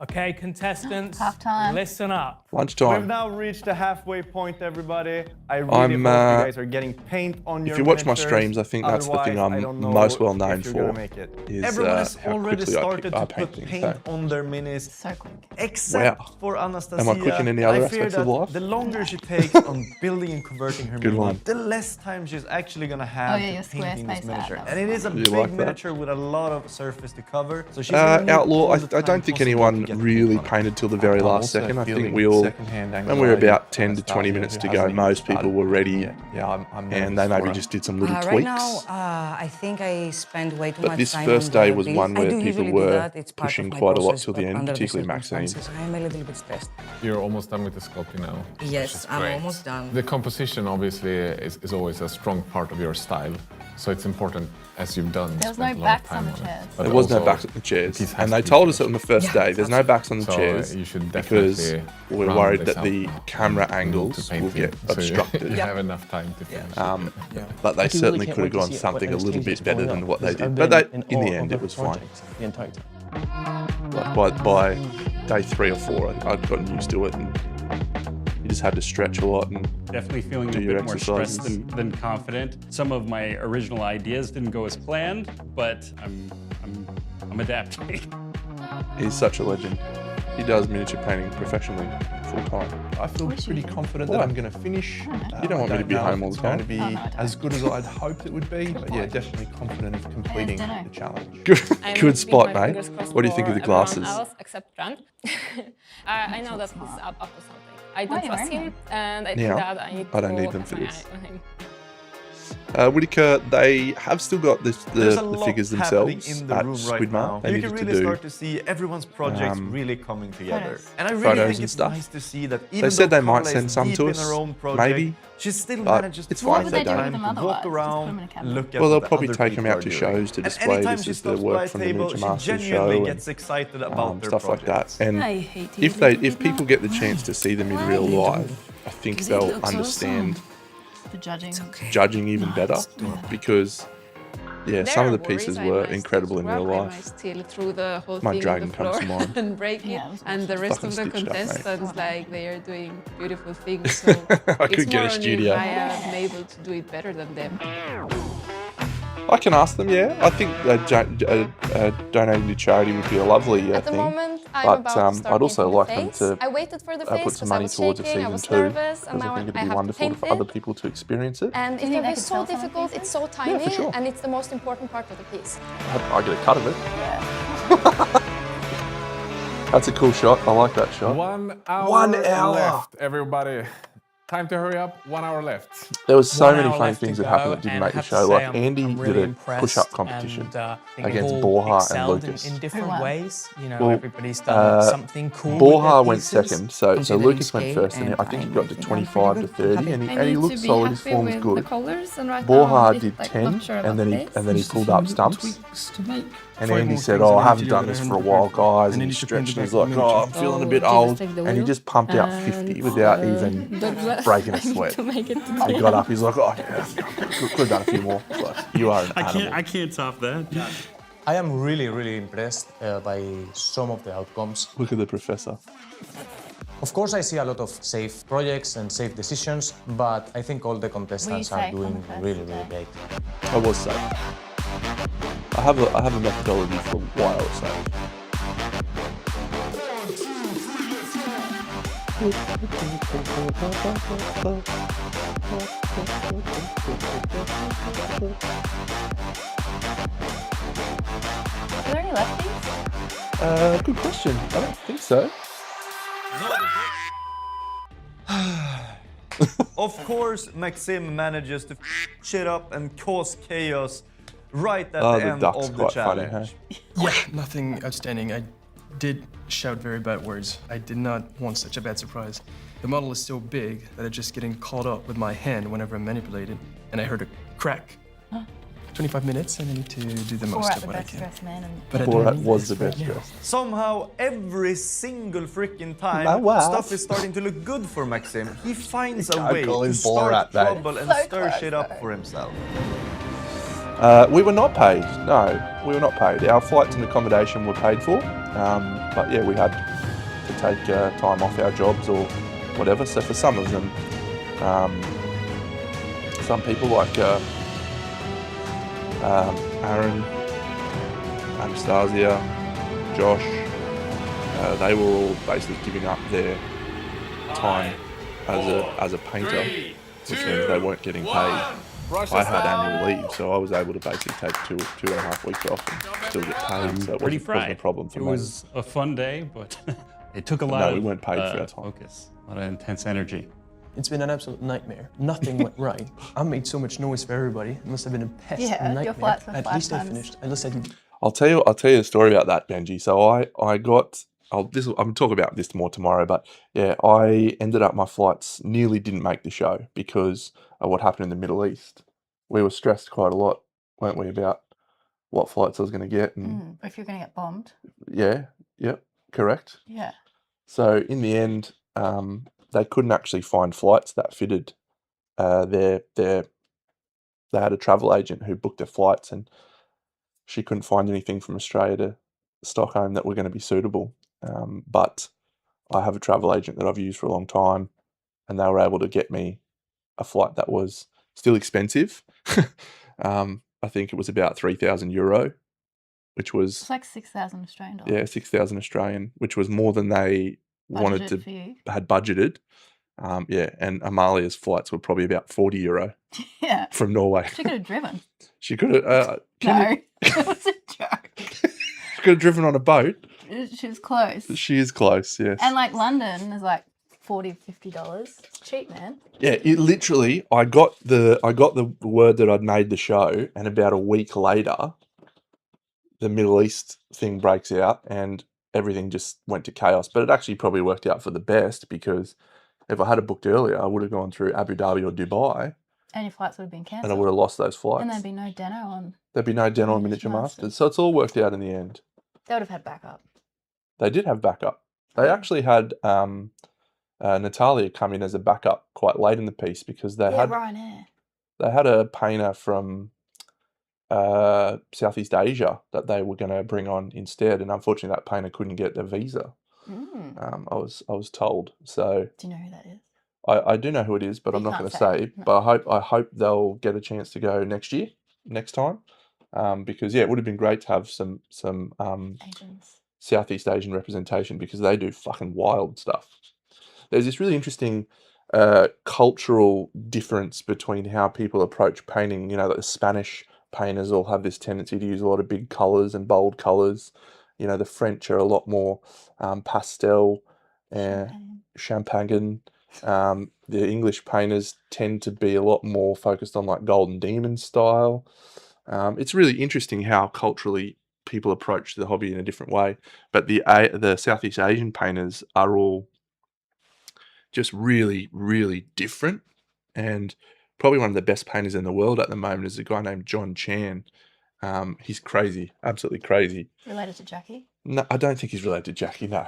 S10: Okay, contestants,
S2: Halftime.
S10: listen up.
S1: Lunchtime.
S8: We've now reached the halfway point, everybody. I really hope you guys are getting paint on your
S1: If you watch my
S8: miniatures.
S1: streams, I think that's the thing
S8: Otherwise, I
S1: I'm
S8: don't know
S1: most well known
S8: if you're gonna
S1: for.
S8: make it.
S1: Is
S8: Everyone has
S1: how
S8: already
S1: quickly
S8: started
S1: I
S8: to
S1: paint
S8: put
S1: things,
S8: paint
S1: so.
S8: on their minis.
S2: So quick.
S8: Except
S1: Wow.
S8: for Anastasia.
S1: Am I quick in any other
S8: I fear
S1: aspects of
S8: that
S1: life?
S8: the longer she takes on building and converting her
S1: Good
S8: mini,
S1: one.
S8: the less time she's actually gonna have
S2: your
S8: to painting this
S2: Squarespace ad,
S8: miniature.
S2: that
S8: And it is a
S1: You
S8: big
S1: like that?
S8: miniature with a lot of surface to cover. So she's gonna need
S1: Outlaw,
S8: all the
S1: I
S8: time
S1: don't think
S8: possible
S1: anyone
S8: to get
S1: really
S8: paint on it.
S1: painted till the very
S15: I'm
S1: last
S15: also
S1: second. I think
S15: feeling
S1: we all,
S15: secondhand
S1: when we were
S15: anxiety
S1: about
S15: from
S1: 10 to 20
S15: Anastasia,
S1: minutes
S15: who
S1: to
S15: hasn't
S1: go,
S15: even
S1: most people
S15: started.
S1: were ready,
S15: I'm
S1: and they maybe just did some little
S14: Right
S1: tweaks.
S14: now, I think I spend way too
S1: But
S14: much
S1: this
S14: time
S1: first
S14: on
S1: day
S14: the
S1: was
S14: build.
S1: one
S14: I
S1: where
S14: do
S1: people
S14: usually do
S1: were
S14: that. It's part
S1: pushing
S14: of my
S1: quite a lot
S14: process,
S1: till the
S14: but
S1: end,
S14: under the
S1: particularly Maxine.
S14: circumstances, I'm a little bit stressed.
S11: You're almost done with the sculpting now.
S14: Yes, I'm almost done.
S11: The composition obviously is always a strong part of your style. So it's important, as you've done,
S2: There was
S11: spent
S2: no
S11: a lot of
S2: backs
S11: time
S2: on the
S11: it.
S2: chairs.
S11: But
S1: There was no
S11: also,
S1: backs on the
S11: the
S1: chairs,
S11: piece has
S1: and
S11: to
S1: they
S11: be
S1: told us
S11: finished.
S1: on the first day, there's no backs on the
S11: So,
S1: chairs
S11: you should
S1: because
S11: definitely
S1: we're
S11: round
S1: worried
S11: this
S1: that
S11: up.
S1: the camera angles
S11: to paint
S1: will get
S11: it, so
S1: obstructed.
S11: you have enough time to finish.
S1: But they
S5: I do
S1: certainly
S5: really
S1: could have
S5: can't wait to
S1: gone
S5: see it
S1: something a
S5: when those
S1: little bit
S5: changes
S1: better
S5: going
S1: than
S5: up,
S1: what they
S5: because
S1: did.
S5: I've
S1: But
S5: been
S1: in
S5: all
S1: the end,
S5: of
S1: it
S5: the
S1: was fine.
S5: projects the entire time.
S1: Like by day 3 or 4, I'd gotten used to it, and you just had to stretch a lot and
S19: Definitely feeling
S1: do
S19: a
S1: your
S19: bit more
S1: exercises.
S19: stressed than confident. Some of my original ideas didn't go as planned, but I'm adapting.
S1: He's such a legend. He does miniature painting professionally, full time.
S4: I feel pretty confident that I'm going to finish.
S1: You don't want me to be
S4: know
S1: home
S4: if
S1: all
S4: it's
S1: the
S4: going
S1: time.
S4: to be as good as I'd hoped it would be, but yeah, definitely confident of completing the challenge.
S1: Good spot, mate. What do you think of the glasses?
S13: Else except Trent. I know that he's up to something. I don't trust him, and I think that I need
S1: I don't
S13: to
S1: need them for
S13: have my
S1: this.
S13: eye on him.
S1: Whitaker, they have still got
S8: There's a
S1: the
S8: lot
S1: figures
S8: happening
S1: themselves
S8: in the
S1: at
S8: room right
S1: Squidmar.
S8: now.
S1: They
S8: You
S1: needed
S8: can
S1: to
S8: really
S1: do
S8: start to see everyone's projects really coming together. And I really
S1: photos
S8: think
S1: and
S8: it's
S1: stuff.
S8: nice to see that even
S1: They said
S8: though
S1: they might
S8: Carla
S1: send
S8: is
S1: some
S8: deep
S1: to
S8: in
S1: us,
S8: her own project,
S1: maybe.
S8: she still
S1: But
S8: manages
S1: it's
S8: to
S1: fine
S8: find
S1: if
S8: the
S1: they don't.
S8: time to walk around, look at
S1: Well, they'll
S8: what
S1: probably
S8: other
S1: take them
S8: people
S1: out to
S8: are doing.
S1: shows to
S8: And
S1: display
S8: anytime
S1: this
S8: she
S1: is the
S8: stops by
S1: work
S8: a
S1: from the
S8: table,
S1: Miniature
S8: she
S1: Masters
S8: genuinely
S1: show
S8: gets excited about their
S1: stuff like that.
S8: projects.
S1: And
S2: I hate
S1: if people get the chance to see them in real life, I think
S2: Because it
S1: they'll
S2: looks
S1: understand
S2: The judging.
S1: judging even better because some of the pieces were incredible in real life.
S12: Still through the whole
S1: My
S12: thing
S1: dragon
S12: on the
S1: comes
S12: floor
S1: to mind.
S12: and break it, and the rest
S1: Fucking
S12: of the
S1: stitched up, mate.
S12: contestants like they are doing beautiful things. So
S1: I
S12: it's
S1: could get
S12: more
S1: a
S12: on
S1: studio.
S12: if I am able to do it better than them.
S1: I can ask them, yeah. I think donating to charity would be a lovely
S7: At the
S1: thing.
S7: moment, I'm
S1: But
S7: about to start
S1: I'd also
S7: painting the
S1: like them
S7: face.
S1: to
S7: I waited for the face
S1: put some
S7: because I
S1: money
S7: was
S1: towards a
S7: shaking, I
S1: season
S7: was
S1: 2
S7: nervous, and
S1: because I
S7: now
S1: think it'd
S7: I
S1: be
S7: have to
S1: wonderful
S7: paint
S1: for other
S7: it.
S1: people to experience it.
S7: And
S2: Do you
S7: it
S2: think
S7: will
S2: they
S7: be
S2: could
S7: so
S2: sell some of
S7: difficult,
S2: these
S7: it's so tiny,
S1: for sure.
S7: and it's the most important part of the piece.
S1: I get a cut of it. That's a cool shot. I like that shot.
S3: 1 hour,
S1: 1 hour.
S3: left, everybody. Time to hurry up. 1 hour left.
S1: There was so
S10: 1
S1: many
S10: hour
S1: funny
S10: left to
S1: things that
S10: go,
S1: happened that didn't
S10: and
S1: make
S10: I
S1: the
S10: have to
S1: show.
S10: say
S1: Like
S10: I'm
S1: Andy
S10: really
S1: did a
S10: impressed,
S1: push-up competition
S10: and, I think
S1: against
S10: we've all
S1: Borja and
S10: excelled
S1: Lucas.
S10: in different ways. You know,
S1: Well,
S10: everybody's done something cool.
S1: Borja
S10: with
S1: went
S10: their pieces.
S1: second, so Lucas went first, and I think he got to 25 to 30, and he looked solid. His form was good. Borja did 10, and then he pulled up stumps. And Andy said, "Oh, I haven't done this for a while, guys." And he stretched, and he's like, "Oh, I'm feeling a bit old," and he just pumped out 50 without even breaking a sweat. He got up, he's like, "Oh, yeah, could have done a few more." But you are an animal.
S19: I can't top that.
S15: I am really impressed by some of the outcomes.
S1: Look at the professor.
S15: Of course, I see a lot of safe projects and safe decisions, but I think all the contestants are doing really great.
S1: I was safe. I have a methodology for why I was safe.
S2: Are there any lefties?
S1: Good question. I don't think so.
S8: Of course, Maxim manages to shit up and cause chaos right at the end
S1: duck's
S8: of the
S1: quite funny,
S8: challenge.
S5: Yeah, nothing outstanding. I did shout very bad words. I did not want such a bad surprise. The model is so big that it's just getting caught up with my hand whenever I manipulate it, and I heard a crack. 25 minutes, and I need to do the most of what I can. But I
S1: Borat
S5: don't need
S1: was
S5: this
S1: the
S5: right
S1: best
S5: now.
S1: dressed.
S8: Somehow, every single freaking time,
S1: My wife.
S8: stuff is starting to look good for Maxim. He finds a
S1: can't
S8: way
S1: call
S8: to
S1: him
S8: start
S1: Borat, mate.
S8: trouble and stir shit up for himself.
S1: We were not paid. No, we were not paid. Our flights and accommodation were paid for. But yeah, we had to take time off our jobs or whatever. So for some of them, some people like Aaron, Anastasia, Josh, they were all basically giving up their time as a painter, which means they weren't getting paid. I had annual leave, so I was able to basically take two and a half weeks off and still get paid. So it wasn't a problem for me.
S11: It was a fun day, but it took a lot
S1: No,
S11: of
S1: we weren't paid for our time.
S11: focus, a lot of intense energy.
S5: It's been an absolute nightmare. Nothing went right. I made so much noise for everybody. It must have been a pest nightmare.
S2: your flights were
S5: At
S2: 5
S5: least I
S2: times.
S5: finished. At least I did.
S1: I'll tell you a story about that, Benji. So I'm talking about this more tomorrow, but yeah, I ended up, my flights nearly didn't make the show because of what happened in the Middle East. We were stressed quite a lot, weren't we, about what flights I was going to get. And
S2: If you're going to get bombed.
S1: yeah, correct.
S2: Yeah.
S1: So in the end, they couldn't actually find flights that fitted they had a travel agent who booked their flights, and she couldn't find anything from Australia to Stockholm that were going to be suitable. But I have a travel agent that I've used for a long time, and they were able to get me a flight that was still expensive. I think it was about €3,000, which was
S2: It's like 6,000 Australian dollars.
S1: yeah, 6,000 Australian, which was more than they wanted
S2: Budgeted for you.
S1: had budgeted. Yeah, and Amalia's flights were probably about €40
S2: Yeah.
S1: from Norway.
S2: She could have driven.
S1: She could have.
S2: No, it was a joke.
S1: She could have driven on a boat.
S2: She was close.
S1: She is close, yes.
S2: And like London is like $40, $50. Cheap, man.
S1: Yeah, it literally. I got the word that I'd made the show, and about a week later, the Middle East thing breaks out, and everything just went to chaos. But it actually probably worked out for the best, because if I had it booked earlier, I would have gone through Abu Dhabi or Dubai,
S2: And your flights would have been
S1: and
S2: cancelled.
S1: I would have lost those flights.
S2: And there'd be no Deno on.
S1: There'd be no dental and miniature masters. So it's all worked out in the end.
S2: They would have had backup.
S1: They did have backup. They actually had Natalia come in as a backup quite late in the piece, because they
S2: Ryanair.
S1: had a painter from Southeast Asia that they were going to bring on instead, and unfortunately that painter couldn't get a visa. I was told. So
S2: Do you know who that is?
S1: I do know who it is, but I'm not going to say.
S2: No.
S1: But I hope they'll get a chance to go next time, because yeah, it would have been great to have some
S2: Asians.
S1: Southeast Asian representation, because they do fucking wild stuff. There's this really interesting cultural difference between how people approach painting. You know, the Spanish painters all have this tendency to use a lot of big colours and bold colours. You know, the French are a lot more pastel and champagne. The English painters tend to be a lot more focused on like Golden Demon style. It's really interesting how culturally people approach the hobby in a different way. But the Southeast Asian painters are all just really, really different. And probably one of the best painters in the world at the moment is a guy named John Chan. He's crazy, absolutely crazy.
S2: Related to Jackie?
S1: No, I don't think he's related to Jackie, no.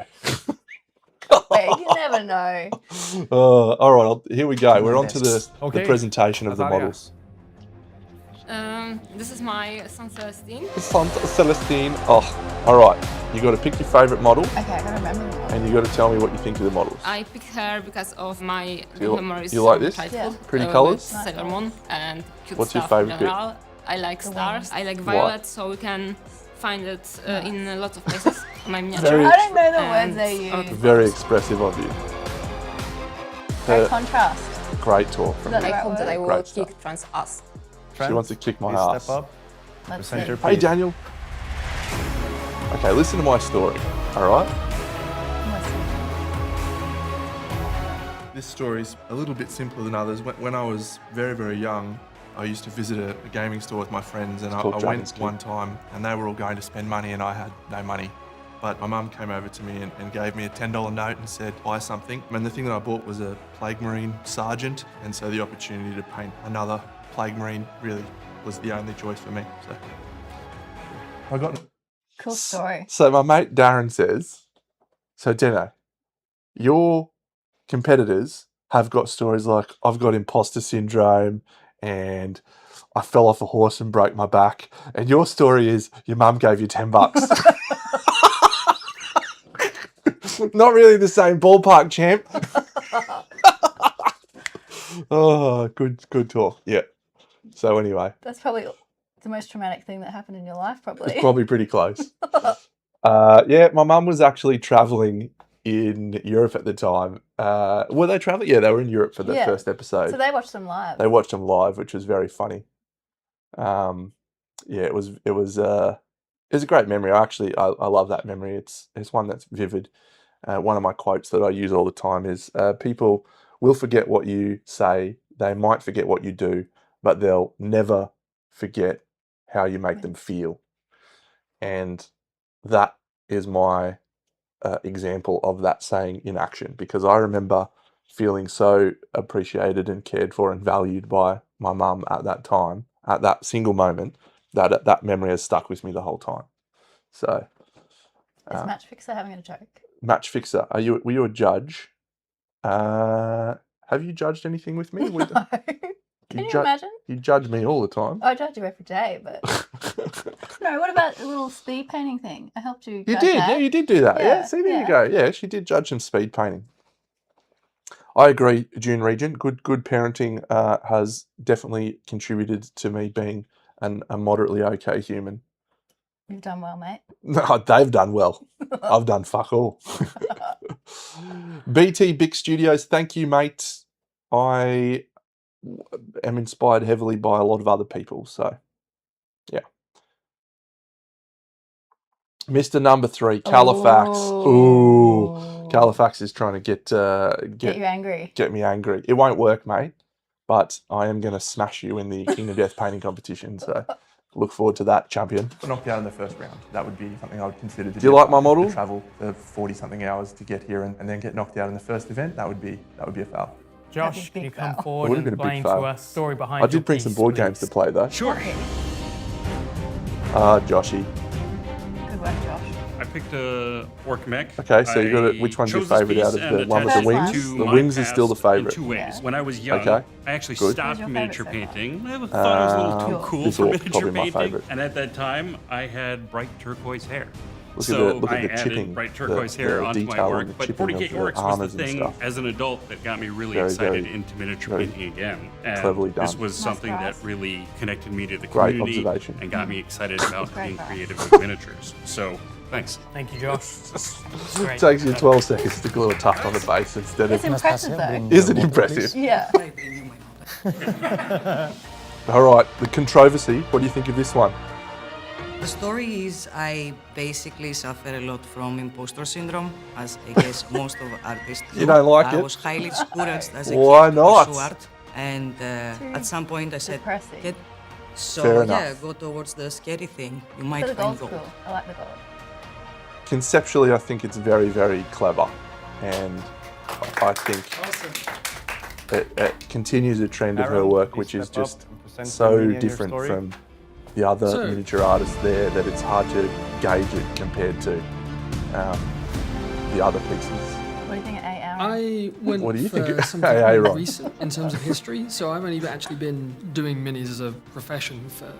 S2: Wait, you never know.
S1: All right, here we go. We're on to the
S10: Okay.
S1: presentation of the
S10: Natalia.
S1: models.
S13: This is my son Celestine.
S1: Celestine. Oh, all right. You got to pick your favourite model,
S2: Okay, I gotta remember that.
S1: and you got to tell me what you think of the models.
S13: I picked her because of my
S1: you-
S13: memories.
S1: you like
S13: from
S1: this?
S13: childhood,
S1: Yeah. Pretty
S13: with
S1: colours?
S13: Sailor Moon and cute
S1: What's your
S13: stuff in
S1: favourite bit?
S13: general. I like stars. I like
S1: Why?
S13: violet, so we can find it in a lot of places. My miniature.
S1: Very-
S2: I don't know the
S13: And
S2: words they
S13: other
S2: use.
S1: Very expressive of you.
S2: Great contrast.
S1: Great talk from
S2: that
S1: you.
S2: the
S13: I
S2: right
S13: hope that I
S2: word?
S13: will
S1: Great stuff.
S13: kick trans ass.
S1: She wants to kick my
S4: Please
S1: ass.
S4: step up.
S2: Let's
S4: Present
S2: see.
S4: your
S1: Hey,
S4: piece.
S1: Daniel. Okay, listen to my story, all right? This story's a little bit simpler than others. When I was very, very young, I used to visit a gaming store with my friends, and I
S15: called
S1: went
S15: Dragon's Kid.
S1: one time, and they were all going to spend money, and I had no money. But my mum came over to me and gave me a $10 note and said, buy something. And the thing that I bought was a Plague Marine Sergeant, and so the opportunity to paint another Plague Marine really was the only choice for me. So I got
S2: Cool story.
S1: So my mate Darren says, so Deno, your competitors have got stories like, I've got imposter syndrome and I fell off a horse and broke my back. And your story is your mum gave you $10. Not really the same ballpark, champ. Oh, good talk. Yeah. So anyway,
S2: That's probably the most traumatic thing that happened in your life, probably.
S1: it's probably pretty close. Yeah, my mum was actually traveling in Europe at the time. Were they traveling? Yeah, they were in Europe for the
S2: Yeah.
S1: first episode.
S2: So they watched them live.
S1: They watched them live, which was very funny. Yeah, it was a great memory. I love that memory. It's one that's vivid. One of my quotes that I use all the time is, people will forget what you say, they might forget what you do, but they'll never forget how you make them feel. And that is my example of that saying in action, because I remember feeling so appreciated and cared for and valued by my mum at that time, at that single moment, that memory has stuck with me the whole time. So,
S2: Is Match Fixer having a joke?
S1: Match Fixer, were you a judge? Have you judged anything with me?
S2: No. Can you imagine?
S1: You judge me all the time.
S2: I judge you every day, but no. What about the little speed painting thing? I helped you.
S1: You did, yeah, you did do that. Yeah, see, there
S2: yeah.
S1: you go. Yeah, she did judge some speed painting. I agree, June Regent. Good parenting has definitely contributed to me being a moderately okay human.
S2: You've done well, mate.
S1: No, they've done well. I've done fuck all. BT Big Studios, thank you, mate. I am inspired heavily by a lot of other people, so yeah. Mr. Number 3, Califax. Ooh, Califax is trying to get
S2: you angry.
S1: Get me angry. It won't work, mate. But I am going to smash you in the King of Death painting competition. So look forward to that, champion.
S4: Knocked out in the first round. That would be something I would consider.
S1: Do you like my model?
S4: To travel the 40-something hours to get here and then get knocked out in the first event. That would be a foul.
S10: Josh, can you come
S1: It
S10: forward
S1: would have
S10: and
S1: been a big
S10: explain to
S1: fail.
S10: us the story behind
S1: I did bring some board games to play though.
S10: Sure.
S1: Joshy.
S2: Good work, Josh.
S11: I picked a orc mech.
S1: Okay, so you got it. Which one's your favourite out of the one with the wings? The wings is still the favourite.
S11: In 2 ways. When I was young,
S1: Okay.
S11: I actually
S1: Good.
S11: stopped miniature painting. I thought it was a little too cool
S1: this
S11: for
S1: orc's
S11: miniature
S1: probably my
S11: painting.
S1: favourite.
S11: And at that time, I had bright turquoise hair.
S1: Look at
S11: I
S1: the chipping,
S11: added bright turquoise
S1: the
S11: hair onto my
S1: detail
S11: work.
S1: and the
S11: But
S1: chipping
S11: 40k
S1: of the
S11: orcs was
S1: armours
S11: the
S1: and
S11: thing
S1: stuff.
S11: as an adult that got me really
S1: Very,
S11: excited
S1: very,
S11: into miniature
S1: very
S11: painting again. And
S1: cleverly
S11: this
S1: done.
S11: was something that really connected me to the
S1: Great
S11: community
S1: observation.
S11: and got me excited about
S2: Great
S11: being
S2: job.
S11: creative with miniatures. So, thanks.
S10: Thank you, Josh.
S1: It takes you 12 seconds to glue a tuft on the base instead
S2: It's
S1: of...
S2: impressive, though.
S1: Is it impressive?
S2: Yeah.
S1: All right, the controversy. What do you think of this one?
S14: The story is I basically suffer a lot from imposter syndrome, as I guess most of artists do.
S1: You don't like
S14: I
S1: it?
S14: was highly discouraged as a
S1: Why
S14: kid to
S1: not?
S14: pursue art, and at some point I said,
S2: depressing.
S14: so
S1: Fair
S14: yeah,
S1: enough.
S14: go towards the scary thing. You might
S2: So the
S14: find
S2: gold's
S14: gold.
S2: cool. I like the gold.
S1: Conceptually, I think it's very, very clever. And I think it continues a trend of her
S8: Aaron,
S1: work,
S8: please
S1: which is
S8: step up
S1: just
S8: and present
S1: so
S8: your meaning and your
S1: different
S8: story.
S1: from the other
S5: So-
S1: miniature artists there that it's hard to gauge it compared to the other pieces.
S2: What do you think of AA?
S5: I went
S1: What do you
S5: for
S1: think?
S5: something
S1: Hey,
S5: more
S1: Ron.
S5: recent in terms of history. So I've only actually been doing minis as a profession for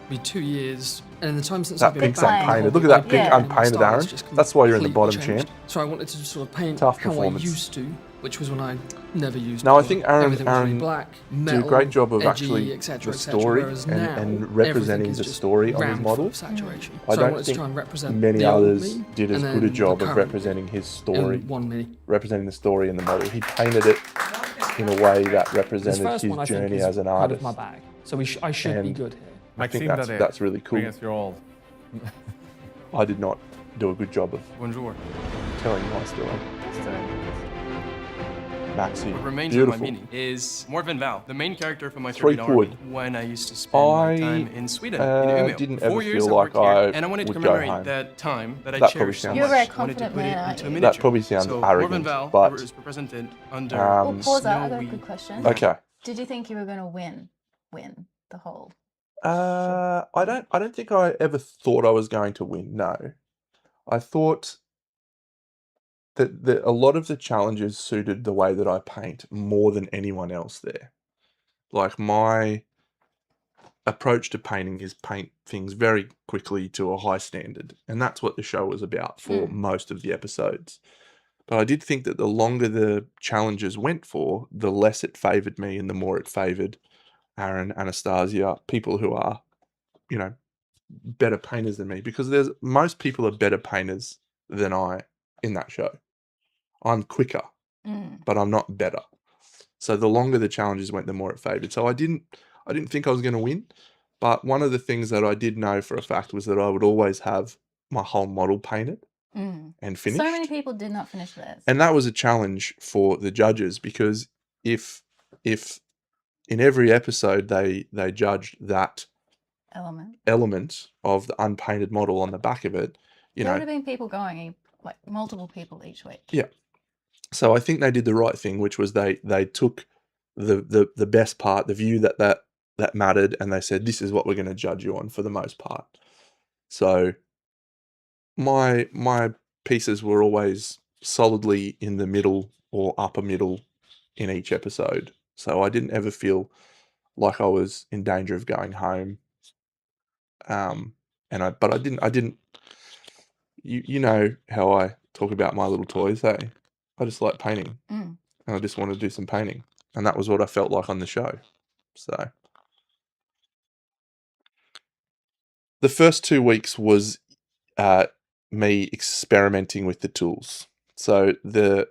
S5: maybe 2 years. And in the time since
S1: That
S5: I've been
S1: pink's
S5: back,
S1: unpainted.
S5: my
S1: Look at that
S5: hobby
S1: pink
S5: and my
S1: unpainted,
S5: style has
S1: Aaron.
S5: just
S1: That's why you're in the
S5: completely
S1: bottom,
S5: changed.
S1: champ.
S5: So I wanted to sort of paint
S1: Tough
S5: how I
S1: performance.
S5: used to, which was when I never used
S1: No, I
S5: before.
S1: think Aaron
S5: Everything was really black,
S1: did a
S5: metal,
S1: great job of
S5: edgy,
S1: actually
S5: etc.,
S1: the
S5: etc.,
S1: story
S5: whereas
S1: and
S5: now,
S1: representing
S5: everything is
S1: the
S5: just
S1: story on his
S5: rammed full
S1: model.
S5: of saturation.
S1: I
S5: So I
S1: don't
S5: wanted to
S1: think
S5: try and represent
S1: many
S5: the old
S1: others
S5: me
S1: did as
S5: and
S1: good a
S5: then
S1: job
S5: the
S1: of
S5: current
S1: representing his story,
S5: in one mini.
S1: representing the story in the model. He painted it in a way that
S10: This
S1: represented
S10: first
S1: his
S10: one, I think,
S1: journey
S10: is
S1: as an
S10: kind
S1: artist.
S10: of my bag. So I should be
S1: And
S10: good here.
S1: I think
S8: Maxime
S1: that's really cool.
S8: Bring us your old.
S1: I did not do a good job of
S5: Bonjour.
S1: telling my story. Maxi,
S5: What remains of my
S1: beautiful.
S5: mini is Morven Val, the main character from my
S1: Three
S5: Serbian army,
S1: quid.
S5: when I used to spend my time in Sweden, in Umeå.
S1: didn't
S5: For 4
S1: ever
S5: years
S1: feel
S5: I worked
S1: like
S5: here,
S1: I
S5: and I wanted to
S1: would go
S5: commemorate
S1: home.
S5: that time that I
S1: That probably
S5: cherished so
S1: sounds-
S2: You're a very
S5: much. I wanted to
S2: confident
S5: put
S2: man,
S5: it
S2: aren't
S5: into a
S2: you?
S5: miniature.
S1: That probably sounds
S5: so
S1: arrogant,
S5: Morven Val
S1: but
S5: is represented under
S2: Oh, pause that. I got a
S5: snowy-
S2: good question.
S1: Okay.
S2: Did you think you were going to win the whole?
S1: I don't think I ever thought I was going to win. No, I thought that a lot of the challenges suited the way that I paint more than anyone else there. Like my approach to painting is paint things very quickly to a high standard, and that's what the show was about for most of the episodes. But I did think that the longer the challenges went for, the less it favoured me and the more it favoured Aaron, Anastasia, people who are, you know, better painters than me. Because most people are better painters than I in that show. I'm quicker, but I'm not better. So the longer the challenges went, the more it favoured. So I didn't think I was going to win. But one of the things that I did know for a fact was that I would always have my whole model painted and finished.
S2: So many people did not finish theirs.
S1: And that was a challenge for the judges, because if in every episode they judged that element of the unpainted model on the back of it,
S2: There would have been people going, like multiple people each week.
S1: Yeah. So I think they did the right thing, which was they took the best part, the view that mattered, and they said, this is what we're going to judge you on for the most part. So my pieces were always solidly in the middle or upper middle in each episode. So I didn't ever feel like I was in danger of going home. But I didn't, you know how I talk about my little toys, hey? I just like painting. And I just want to do some painting. And that was what I felt like on the show. So the first 2 weeks was me experimenting with the tools. So the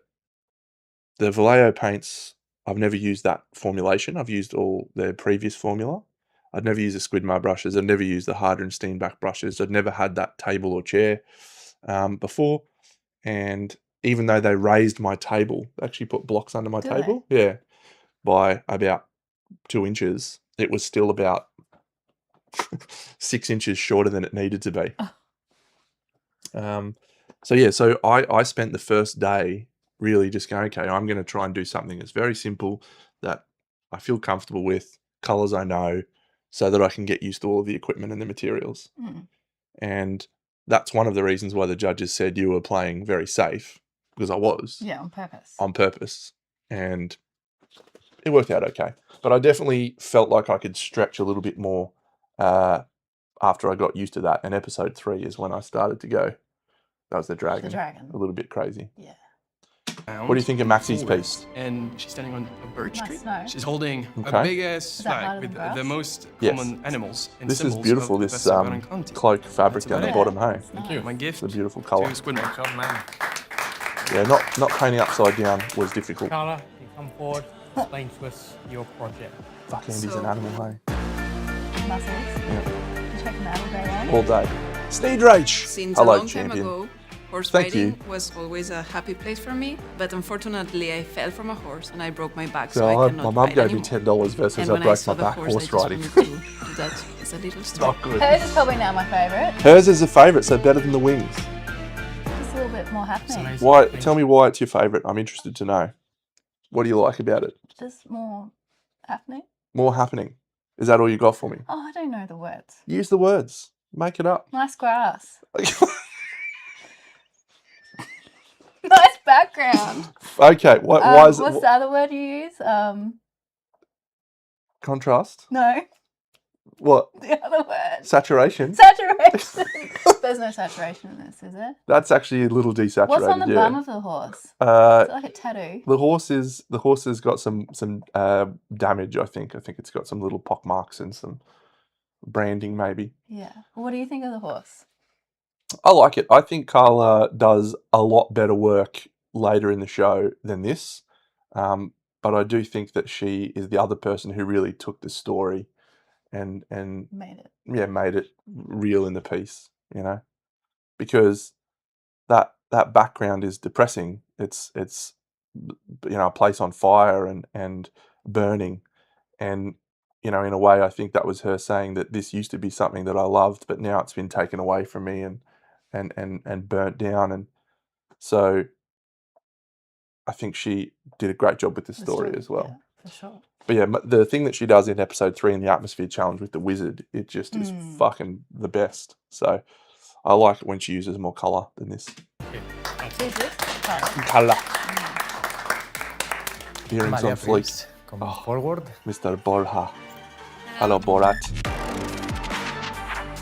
S1: Vallejo paints, I've never used that formulation. I've used all their previous formula. I'd never used the Squidmar brushes. I'd never used the Harder and Steenbach brushes. I'd never had that table or chair before. And even though they raised my table, they actually put blocks under my table. Yeah. By about 2 inches, it was still about 6 inches shorter than it needed to be. So I spent the first day really just going, okay, I'm going to try and do something that's very simple, that I feel comfortable with, colors I know, so that I can get used to all of the equipment and the materials. And that's one of the reasons why the judges said you were playing very safe, because I was.
S2: Yeah, on purpose.
S1: On purpose. And it worked out okay. But I definitely felt like I could stretch a little bit more after I got used to that. And episode 3 is when I started to go, that was the dragon. A little bit crazy.
S2: Yeah.
S1: What do you think of Maxie's piece?
S5: And she's standing on a birch tree.
S2: Snow.
S5: She's holding
S1: Okay.
S5: a big ass flag with the most common animals and
S1: This is
S5: symbols
S1: beautiful,
S5: of the
S1: this
S5: best of Baron County.
S1: cloak fabric
S5: That's
S1: down the
S5: about it.
S1: bottom, hey?
S5: Thank you. My gift
S1: It's a beautiful colour.
S5: to Squidmar.
S1: Yeah, not painting upside down was difficult.
S10: Carla, you come forward, explain to us your project.
S1: Fuck, Andy's an animal, hey?
S2: Muscles.
S1: Yeah.
S2: You check them out all day long.
S1: All day. Sneed Rage!
S12: Since
S1: Hello,
S12: a long
S1: champion.
S12: time ago, horse
S1: Thank
S12: riding
S1: you.
S12: was always a happy place for me, but unfortunately I fell from a horse and I broke my back,
S1: So
S12: so I
S1: my
S12: cannot
S1: mum
S12: ride
S1: gave me
S12: anymore.
S1: $10 versus
S12: And
S1: I
S12: when
S1: broke
S12: saw
S1: my
S12: the
S1: back
S12: horse,
S1: horse
S12: I just
S1: riding.
S12: wanted to do that as a little story.
S1: Not good.
S2: Hers is probably now my favourite.
S1: Hers is a favourite, so better than the wings.
S2: Just a little bit more happening.
S1: Why? Tell me why it's your favourite. I'm interested to know. What do you like about it?
S2: Just more happening.
S1: More happening. Is that all you got for me?
S2: Oh, I don't know the words.
S1: Use the words. Make it up.
S2: Nice grass. Nice background.
S1: Okay. Why is
S2: What's
S1: it?
S2: the other word you use?
S1: Contrast?
S2: No.
S1: What?
S2: The other word.
S1: Saturation?
S2: Saturation. There's no saturation in this, is there?
S1: That's actually a little desaturated.
S2: What's on the
S1: yeah.
S2: bum of the horse? Is it like a tattoo?
S1: The horse has got some damage. I think it's got some little pock marks and some branding maybe.
S2: Yeah. What do you think of the horse?
S1: I like it. I think Carla does a lot better work later in the show than this, but I do think that she is the other person who really took the story and
S2: Made it.
S1: Yeah, made it real in the piece. You know, because that background is depressing. It's a place on fire and burning, and in a way I think that was her saying that this used to be something that I loved, but now it's been taken away from me and burnt down, and so I think she did a great job with the story as well.
S2: Yeah, for sure.
S1: But yeah, the thing that she does in episode 3 in the atmosphere challenge with the wizard, it just is fucking the best. So I like it when she uses more colour than this. Colour. Earrings on fleek.
S15: Forward.
S1: Mr. Borja. Hello, Borat.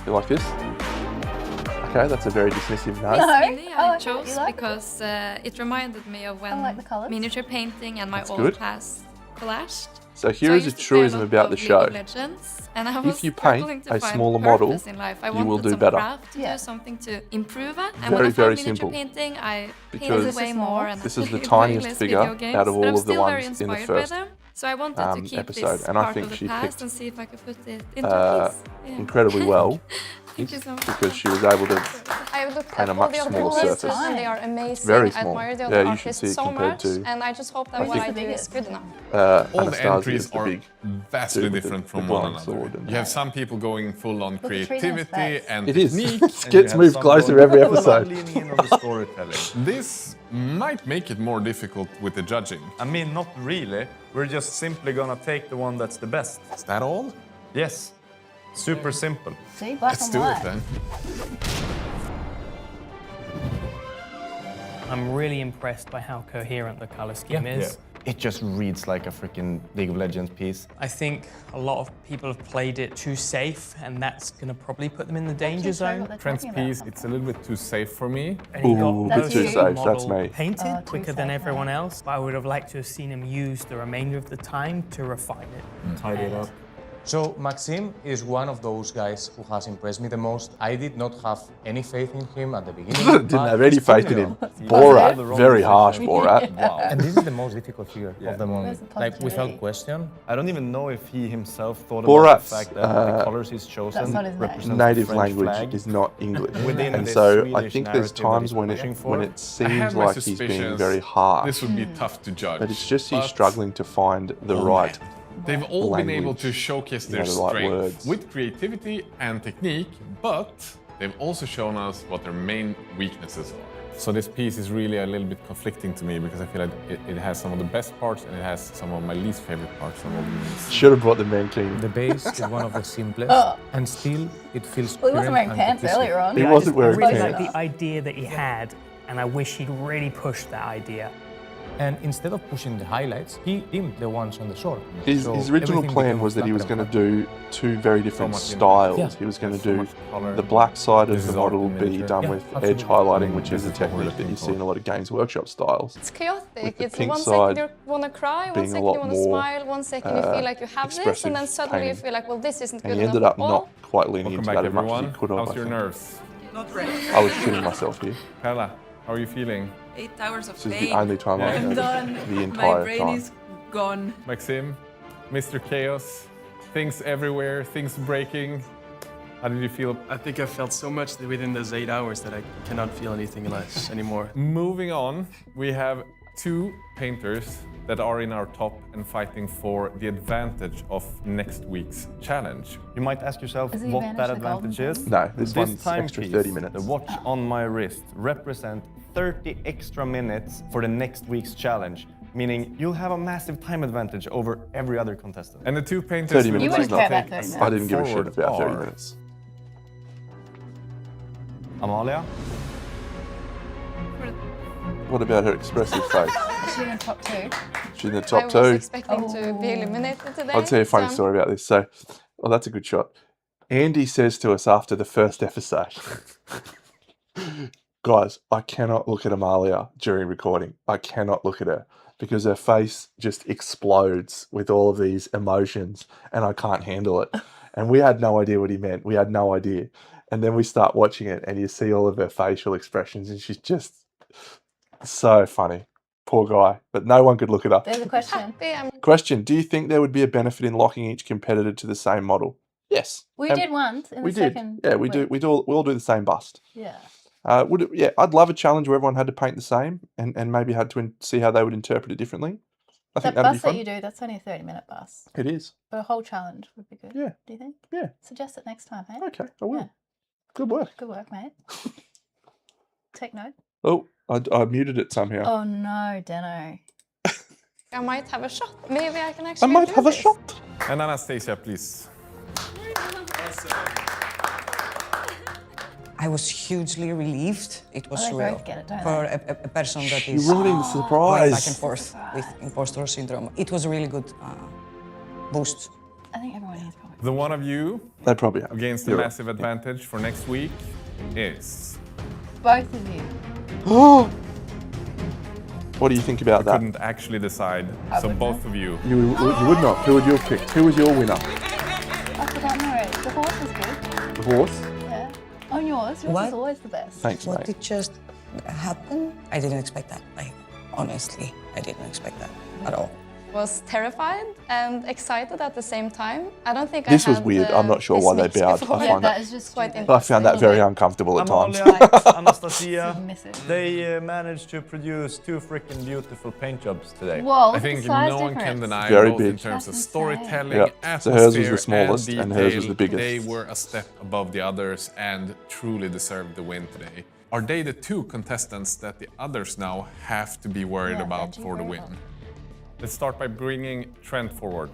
S1: You like this? I Okay, that's a very dismissive no.
S16: Mainly
S7: I
S16: I chose because it reminded me of when miniature painting and my
S1: That's
S16: old
S1: good.
S16: class collaged.
S1: So here is a truism about the show.
S16: And I
S1: If you paint a smaller model, you will do better.
S16: To do something to improve it. And
S1: Very,
S16: when I found
S1: very
S16: miniature
S1: simple.
S16: painting, I
S1: Because
S16: painted way more. And
S1: this is the
S16: played
S1: tiniest
S16: less
S1: figure
S16: video games,
S1: out of
S16: but
S1: all
S16: I'm
S1: of the
S16: still very
S1: ones in the
S16: inspired by
S1: first
S16: them. So I wanted to keep
S1: episode,
S16: this
S1: and I
S16: part
S1: think
S16: of the
S1: she
S16: past
S1: picked
S16: and see if I could put it into a piece. Yeah.
S1: incredibly well.
S16: Thank you so much.
S1: Because she was able to
S7: I looked
S1: paint
S7: at
S1: a
S7: all
S1: much
S7: the other
S1: smaller
S7: pieces
S1: surface.
S7: and they are
S1: It's
S7: amazing.
S1: very
S7: I
S1: small.
S7: admire the
S1: Yeah,
S7: other
S1: you should see
S7: artists
S1: it
S7: so
S1: compared
S7: much,
S1: to,
S7: and I just hope that
S1: I
S7: what
S1: think,
S7: I do is good enough.
S3: All the
S1: Anastasia
S3: entries
S1: is the
S3: are
S1: big
S3: vastly
S1: dude with
S3: different
S1: the
S3: from
S1: glowing
S3: one
S1: sword
S3: another.
S1: and-
S3: You have some people going full on
S16: Look at Trina's
S3: creativity
S16: face.
S3: and
S1: It is.
S3: technique.
S1: Skits move closer every episode.
S4: Leaning in on the storytelling.
S3: This might make it more difficult with the judging.
S4: I mean, not really. We're just simply gonna take the one that's the best.
S3: Is that all?
S4: Yes. Super simple.
S2: See, black
S3: Let's
S2: and
S3: do
S2: white.
S3: it then.
S10: I'm really impressed by how coherent the color scheme is.
S4: It just reads like a freaking League of Legends piece.
S10: I think a lot of people have played it too safe, and that's going to probably put them in the danger zone.
S3: Trent's piece, it's a little bit too safe for me.
S10: And he got
S1: Ooh,
S10: most
S1: too
S10: of the
S1: safe, that's
S10: model
S1: me.
S10: painted
S2: too
S10: quicker than everyone else, but I would have liked to have seen him use the remainder of the time to refine it.
S4: Tidy it up.
S15: So Maxim is one of those guys who has impressed me the most. I did not have any faith in him at the beginning.
S1: Didn't have any faith in him. Borat, very harsh Borat.
S4: Wow.
S15: And this is the most difficult figure of the moment.
S2: Where's the
S15: Like,
S2: positivity?
S15: without question.
S4: I don't even know if he himself thought
S1: Borat's,
S4: about the fact that the colors he's chosen
S2: That's not his name.
S4: represent the
S1: Native
S4: French
S1: language
S4: flag.
S1: is not English.
S4: Within
S1: And
S4: this
S1: so I
S4: Swedish
S1: think there's
S4: narrative that
S1: times
S4: he's
S1: when
S4: pushing
S1: it
S4: for.
S1: when it
S3: I had
S1: seems
S3: my
S1: like he's being
S3: suspicions.
S1: very harsh.
S3: This would be tough to judge.
S1: But it's just he's
S3: But-
S1: struggling to find the right
S3: They've all been able to
S1: language,
S3: showcase
S1: you
S3: their
S1: know, the right
S3: strength
S1: words.
S3: with creativity and technique, but they've also shown us what their main weaknesses are. So this piece is really a little bit conflicting to me because I feel like it has some of the best parts and it has some of my least favorite parts from all the movies.
S1: Should have brought the mankini.
S20: The base is one of the simplest, and still it feels
S2: Well, he wasn't
S20: current
S2: wearing
S20: and
S2: pants
S20: cohesive.
S2: earlier on.
S1: He
S10: I
S1: wasn't wearing
S10: really
S1: pants.
S10: like the idea that he had, and I wish he'd really pushed that idea.
S20: And instead of pushing the highlights, he dimmed the ones on the sword.
S1: His
S20: So
S1: original
S20: everything
S1: plan
S20: becomes
S1: was that he was
S20: flatter
S1: going to
S20: and
S1: do two very different
S3: much in-
S1: styles.
S20: Yeah.
S1: He was going to
S3: There's so
S1: do
S3: much colour.
S1: the black side of
S3: This
S1: the
S3: is art
S1: model
S3: in
S1: be
S3: miniature.
S1: done
S20: Yeah,
S1: with
S20: absolutely.
S1: edge highlighting, which
S3: This
S1: is a
S3: is what we're
S1: technique that you
S3: looking
S1: see in a lot of Games Workshop styles.
S7: It's chaotic.
S1: With the
S7: It's
S1: pink
S7: one
S1: side
S7: second you want to cry, one
S1: being a
S7: second
S1: lot
S7: you want to
S1: more,
S7: smile, one second you feel like you have this,
S1: expressive
S7: and then suddenly you
S1: painting.
S7: feel like, well, this isn't good
S1: And he
S7: enough
S1: ended up
S7: at all.
S1: not quite leaning
S3: Welcome
S1: into
S3: back,
S1: that as much as
S3: everyone.
S1: he could have.
S3: How's
S1: I
S3: your
S1: think.
S3: nerves?
S18: Not ready.
S1: I was shitting myself here.
S3: Carla, how are you feeling?
S18: 8 hours of
S1: This is
S18: pain.
S1: the only time I've
S18: I'm
S1: had
S18: done.
S1: the
S18: My
S1: entire
S18: brain
S1: time.
S18: is gone.
S3: Maxim, Mr. Chaos, things everywhere, things breaking. How did you feel?
S5: I think I felt so much within those 8 hours that I cannot feel anything less anymore.
S3: Moving on, we have two painters that are in our top and fighting for the advantage of next week's challenge.
S4: You might ask yourself
S2: Is the
S4: what that
S2: advantage the golden
S4: advantage is.
S1: No, this one's
S4: timepiece,
S1: extra 30 minutes.
S4: The watch on my wrist represent 30 extra minutes for the next week's challenge, meaning you'll have a massive time advantage over every other contestant.
S3: And the two painters
S1: 30
S3: we would
S1: minutes
S3: like
S1: is
S3: to
S2: wouldn't care
S3: take
S2: about 30
S3: a
S2: minutes.
S1: I didn't give a shit
S3: forward
S1: about 30
S3: are
S1: minutes.
S4: Amalia?
S1: What about her expressive face?
S2: Is she in the top 2?
S1: She's in the
S7: I
S1: top
S7: was
S1: 2.
S7: expecting to be eliminated today.
S1: I'll tell you a funny
S7: so-
S1: story about this. So, well, that's a good shot. Andy says to us after the first episode, guys, I cannot look at Amalia during recording. I cannot look at her because her face just explodes with all of these emotions and I can't handle it. And we had no idea what he meant. We had no idea. And then we start watching it and you see all of her facial expressions and she's just so funny. Poor guy. But no one could look it up.
S2: There's a question.
S7: Happy, I'm
S1: Question, do you think there would be a benefit in locking each competitor to the same model? Yes.
S2: We
S1: And
S2: did once in
S1: we
S2: the
S1: did.
S2: second.
S1: Yeah, we do.
S2: week.
S1: We all do the same bust.
S2: Yeah.
S1: Would it, yeah, I'd love a challenge where everyone had to paint the same and maybe had to see how they would interpret it differently. I think
S2: That
S1: that'd be
S2: bus that
S1: fun.
S2: you do, that's only a 30-minute bus.
S1: It is.
S2: But a whole challenge would be good.
S1: Yeah.
S2: Do you think?
S1: Yeah.
S2: Suggest it next time, hey?
S1: Okay, I will.
S2: Yeah.
S1: Good work.
S2: Good work, mate. Take note.
S1: Oh, I muted it somehow.
S2: Oh no, Deno.
S7: I might have a shot. Maybe I can actually
S1: I might
S7: do
S1: have a
S7: this.
S1: shot.
S3: And Anastasia, please.
S14: I was hugely relieved. It was
S2: Oh, they
S14: surreal
S2: both get it, don't
S14: for a person that
S1: You're
S14: is
S1: ruining the
S14: going back
S1: surprise.
S14: and forth with imposter syndrome. It was a really good boost.
S2: I think everyone is probably.
S3: The one of you
S1: They probably have.
S3: against the
S1: You're right.
S3: massive advantage for next week is...
S2: Both of you.
S1: What do you think about
S3: I
S1: that?
S3: couldn't actually decide, so both of you.
S1: You would not. Who would you have picked? Who was your winner?
S2: I forgot already. The horse was good.
S1: The horse?
S2: Yeah. On yours. Yours is always the best.
S1: Thanks,
S14: What
S1: mate.
S14: did just happen? I didn't expect that. Like, honestly, I didn't expect that at all.
S7: Was terrified and excited at the same time. I don't think
S1: This
S7: I
S1: was
S7: had
S1: weird. I'm not sure
S7: this
S1: why they
S7: mix
S1: bowed.
S7: before.
S1: I find
S2: that is just
S7: quite
S1: I found that very uncomfortable at times.
S8: Amalia, Anastasia,
S2: Submissive.
S8: they managed to produce 2 freaking beautiful paint jobs today.
S2: Whoa,
S3: I think no one can deny
S1: Very
S3: both
S1: big.
S3: in terms of
S2: That's
S3: storytelling,
S1: Yeah. So hers was the
S3: atmosphere,
S1: smallest
S3: and
S1: and hers was
S3: detail.
S1: the biggest.
S3: They were a step above the others and truly deserved the win today. Are they the 2 contestants that the others now have to be worried about for the win? Let's start by bringing Trent forward.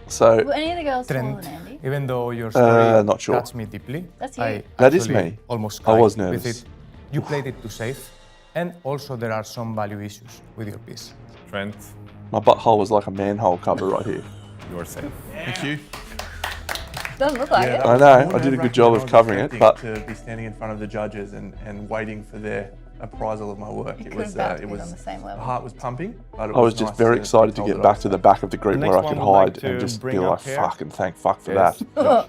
S1: So,
S2: Were any of the girls taller
S15: Trent,
S2: than Andy?
S15: even though your story
S1: not sure.
S15: touched me deeply,
S2: That's you.
S15: I
S1: That is
S15: actually
S1: me.
S15: almost
S1: I
S15: cried
S1: was
S15: with
S1: nervous.
S15: it. You played it too safe, and also there are some value issues with your piece.
S3: Trent,
S1: my butthole was like a manhole cover right here.
S3: you're safe. Thank you.
S2: Doesn't look like it.
S1: I know. I did a good job of covering it, but
S21: to be standing in front of the judges and waiting for their appraisal of my work.
S2: You
S21: It
S2: could
S21: was
S2: have bound to
S21: it
S2: be
S21: was
S2: on the same
S21: the
S2: level.
S21: heart was pumping, but it
S1: I was just
S21: nice
S1: very excited to
S21: told
S1: get
S21: that
S1: back
S21: I
S1: to the
S21: was
S1: back of the group
S8: The
S1: where I
S8: next
S1: could
S8: one would like
S1: hide and
S8: to
S1: just
S8: bring
S1: be
S8: up
S1: like,
S8: here.
S1: fuck and thank fuck for
S3: Yes.
S1: that.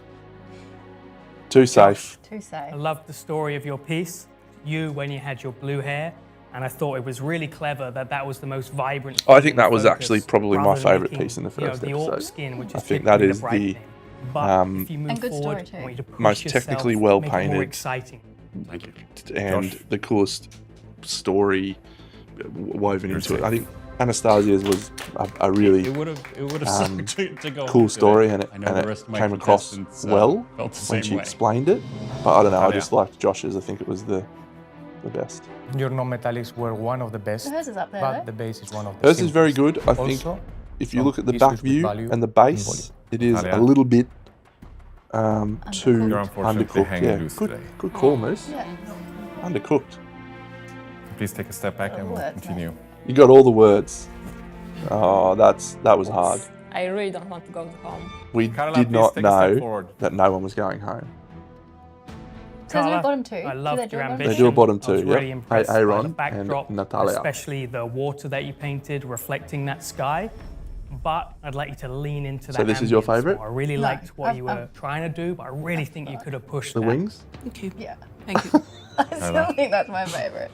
S1: Too safe.
S2: Too safe.
S10: I loved the story of your piece, you when you had your blue hair, and I thought it was really clever that that was the most vibrant.
S1: I think
S10: thing
S1: that
S10: in
S1: was
S10: focus,
S1: actually probably my
S10: rather than
S1: favourite
S10: making,
S1: piece in the
S10: you know,
S1: first
S10: the orc
S1: episode.
S10: skin, which
S1: I
S10: is
S1: think that
S10: typically
S1: is
S10: the bright
S1: the
S10: thing. But if you move
S2: And good story
S10: forward,
S2: too.
S10: I want you to push
S1: most
S10: yourself,
S1: technically well
S10: make it more
S1: painted.
S10: exciting.
S11: Thank you.
S1: and
S3: Josh.
S1: the coolest story woven
S3: You're
S1: into it.
S3: safe.
S1: I think Anastasia's was a really
S11: It would have
S1: um,
S11: sucked to go
S1: cool
S11: today.
S1: story, and it,
S11: I know the rest of my
S1: came across
S11: contestants,
S1: well
S11: felt the
S1: when
S11: same
S1: she
S11: way.
S1: explained it. But I don't know. I
S3: Oh,
S1: just
S3: yeah.
S1: liked Josh's. I think it was the best.
S15: Your non-metallics were one of the best,
S2: Hers is up there,
S15: but
S2: though.
S15: the base is one of the
S1: Hers is very good.
S15: simplest.
S1: I think
S15: Also,
S1: if you
S15: some
S1: look at the
S15: issues
S1: back
S15: with
S1: view
S15: value
S1: and the
S15: in
S1: base, it is
S3: Talia.
S1: a little bit too
S3: You're unfortunately
S1: undercooked.
S3: hanging
S1: Yeah,
S3: loose
S1: good,
S3: today.
S1: good call, Moose.
S2: Yeah.
S1: Undercooked.
S3: Please take a step back and we'll
S2: Words,
S3: continue.
S1: You got all the words. Oh, that was hard.
S13: I really don't want to go home.
S1: We
S3: Carla,
S1: did
S3: please
S1: not
S3: take a step
S1: know
S3: forward.
S1: that no one was going home.
S2: So they do a
S10: Carla,
S2: bottom two.
S10: I
S2: Do
S10: loved
S2: they do
S10: your
S2: a bottom
S10: ambition.
S1: They do a bottom
S10: I was
S1: two,
S10: really
S1: yeah.
S10: impressed by the
S1: Aaron and
S10: backdrop,
S1: Natalia.
S10: especially the water that you painted reflecting that sky. But I'd like you to lean into that.
S1: So this is your
S10: ambience
S1: favourite?
S10: more. I really
S2: No,
S10: liked what
S2: I've-
S10: you were trying to do, but I really think you could have pushed
S1: The
S10: that.
S1: wings?
S12: Thank you.
S2: Yeah.
S12: Thank you.
S2: I still think that's my favourite.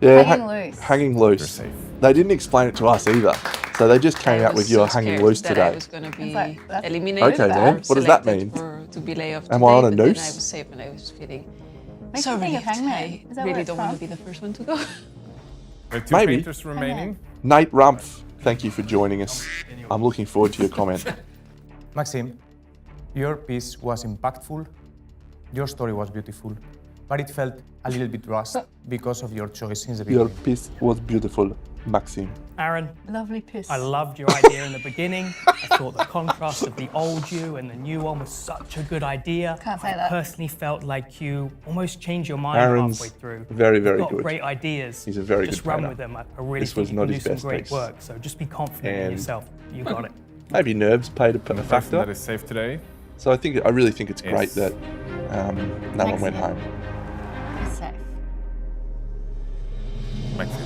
S1: Yeah,
S2: Hanging loose.
S1: Hanging
S3: You're
S1: loose.
S3: safe.
S1: They didn't explain it to us either. So they just came
S12: I
S1: out
S12: was
S1: with your
S12: so
S1: hanging
S12: scared
S1: loose
S12: that
S1: today.
S12: I was going to be
S2: It's like, that's
S12: eliminated.
S1: Okay, then.
S12: or
S1: What does that
S12: selected
S1: mean?
S12: to be laid off
S1: Am I on a
S12: today, but then
S1: noose?
S12: I was safe and I was feeling
S2: Makes
S12: so
S2: me think of
S12: relieved.
S2: Hangman.
S12: I
S2: Is that where
S12: really
S2: it's
S12: don't want to
S2: from?
S12: be the first one to go.
S3: We have 2
S1: Maybe.
S3: painters remaining.
S1: Nate Rumpf, thank you for joining us. I'm looking forward to your comment.
S15: Maxim, your piece was impactful, your story was beautiful, but it felt a little bit rushed because of your choice since the
S1: Your
S15: beginning.
S1: piece was beautiful, Maxime.
S10: Aaron,
S2: Lovely piss.
S10: I loved your idea in the beginning. I thought the contrast of the old you and the new one was such a good idea.
S2: Can't say
S10: I
S2: that.
S10: personally felt like you almost changed your mind
S1: Aaron's
S10: halfway through.
S1: very, very
S10: You've got
S1: good.
S10: great ideas.
S1: He's a very
S10: just
S1: good
S10: run
S1: painter.
S10: with them. I really
S1: This
S10: think
S1: was
S10: you
S1: not
S10: can do
S1: his
S10: some
S1: best
S10: great
S1: piece.
S10: work. So just be confident in
S1: And-
S10: yourself. You got it.
S1: Maybe nerves played a
S3: The person
S1: factor.
S3: that is safe today.
S1: So I really think it's great
S3: Yes.
S1: that no one went home.
S2: It's safe.
S3: Maxim.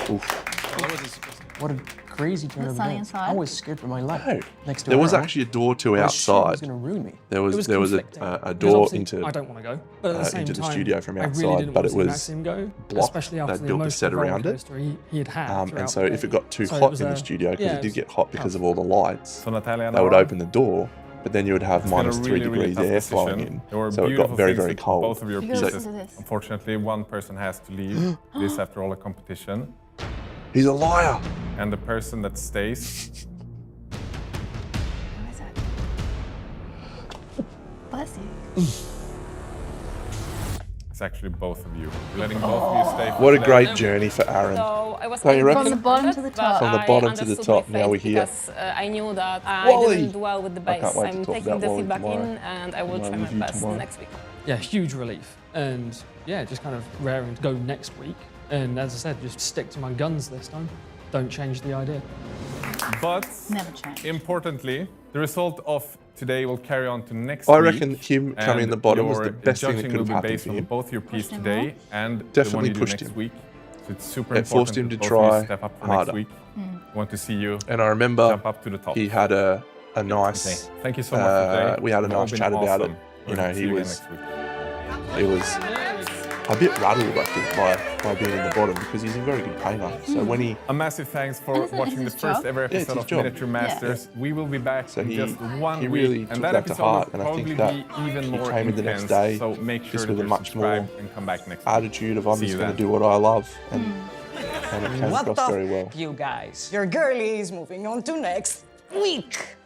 S1: Oof.
S5: What a crazy turn
S2: The
S5: of
S2: sunny
S5: events.
S2: inside?
S5: I was scared for my life.
S1: No.
S5: Next to
S1: There was
S5: Aaron,
S1: actually a door to
S5: I was sure it
S1: outside.
S5: was going to ruin me.
S1: There
S9: It
S1: was
S9: conflicting,
S1: a
S9: because
S1: door
S9: obviously
S1: into
S9: I don't want to go, but at the same
S1: into the
S9: time,
S1: studio from
S9: I really
S1: outside,
S9: didn't
S1: but
S9: want
S1: it
S9: to see
S1: was
S9: Maxim go,
S1: blocked.
S9: especially after
S1: They'd
S9: the
S1: built a
S9: emotional
S1: set around it.
S9: rollercoaster he had had.
S1: and
S9: throughout
S1: so
S9: the
S1: if
S9: day.
S1: it got too
S9: So it
S1: hot
S9: was,
S1: in the studio, because
S9: yeah,
S1: it did get hot because of all the lights,
S3: So Natalia,
S1: they would
S3: Nora,
S1: open the door, but then you would have
S3: it's been a
S1: minus 3
S3: really, really
S1: degrees
S3: tough
S1: air flowing
S3: decision.
S1: in.
S3: There were
S1: So it
S3: beautiful
S1: got very,
S3: things
S1: very
S3: with
S1: cold.
S3: both of your
S2: You gotta
S3: pieces.
S2: listen to this.
S3: Unfortunately, one person has to leave. This after all a competition.
S1: He's a liar.
S3: And the person that stays
S2: What is that? Bless you.
S3: is actually both of you. We're letting both of you stay. for
S1: What a
S3: today.
S1: great journey for Aaron.
S13: So I was
S1: Don't you
S13: able
S1: reckon?
S13: to
S1: From the
S2: bottom
S13: push
S2: to the
S13: it,
S2: top.
S13: but
S1: From the
S13: I
S1: bottom to the
S13: understood
S1: top,
S13: my
S1: now
S13: fate
S1: we're here.
S13: because I knew that I
S1: Wally!
S13: didn't do well with the
S1: I
S13: base.
S1: can't wait to
S13: I'm
S1: talk
S13: taking
S1: about
S13: the
S1: Wally
S13: feedback
S1: tomorrow.
S13: in and I will
S1: When I
S13: try my
S1: review
S13: best
S1: tomorrow.
S13: next week.
S9: Yeah, huge relief. And yeah, just kind of raring to go next week. And as I said, just stick to my guns this time. Don't change the idea.
S3: But
S2: Never change.
S3: importantly, the result of today will carry on to next week.
S1: I reckon him coming in the bottom was the best thing that
S3: judging
S1: could
S3: will
S1: have
S3: be
S1: happened
S3: based
S1: for
S3: on
S1: him.
S3: both your piece today and the one
S1: Definitely
S3: you do
S1: pushed
S3: next
S1: him.
S3: week. So it's super
S1: It
S3: important
S1: forced him
S3: that
S1: to
S3: both of you
S1: try
S3: step up for
S1: harder.
S3: next week. I want to see you
S1: And I remember
S3: jump up to the top.
S1: he had a nice.
S3: Thank you so much for today.
S1: We had a
S3: You've all
S1: nice
S3: been
S1: chat about it.
S3: awesome.
S1: You know,
S3: See
S1: he
S3: you again
S1: was
S3: next week.
S1: a bit rattled, I think, by being in the bottom because he's a very good painter. So when he
S3: A massive thanks for watching the first ever
S1: Yeah, it's
S3: episode
S1: his
S3: of
S1: job.
S3: Miniature Masters. We will be back
S1: So
S3: in
S1: he-
S3: just 1
S1: he
S3: week,
S1: really
S3: and
S1: took
S3: that
S1: that to
S3: episode
S1: heart,
S3: will
S1: and I think
S3: probably
S1: that
S3: be even
S1: he
S3: more
S1: came in
S3: intense.
S1: the next day
S3: so make sure
S1: just
S3: that
S1: with a
S3: you're
S1: much more
S3: subscribed and come back next week.
S1: attitude of I'm
S3: See
S1: just
S3: you
S1: going to
S3: then.
S1: do what I love, and it came
S6: What
S1: across
S6: the
S1: very well.
S6: you guys? Your girlie is moving on to next week.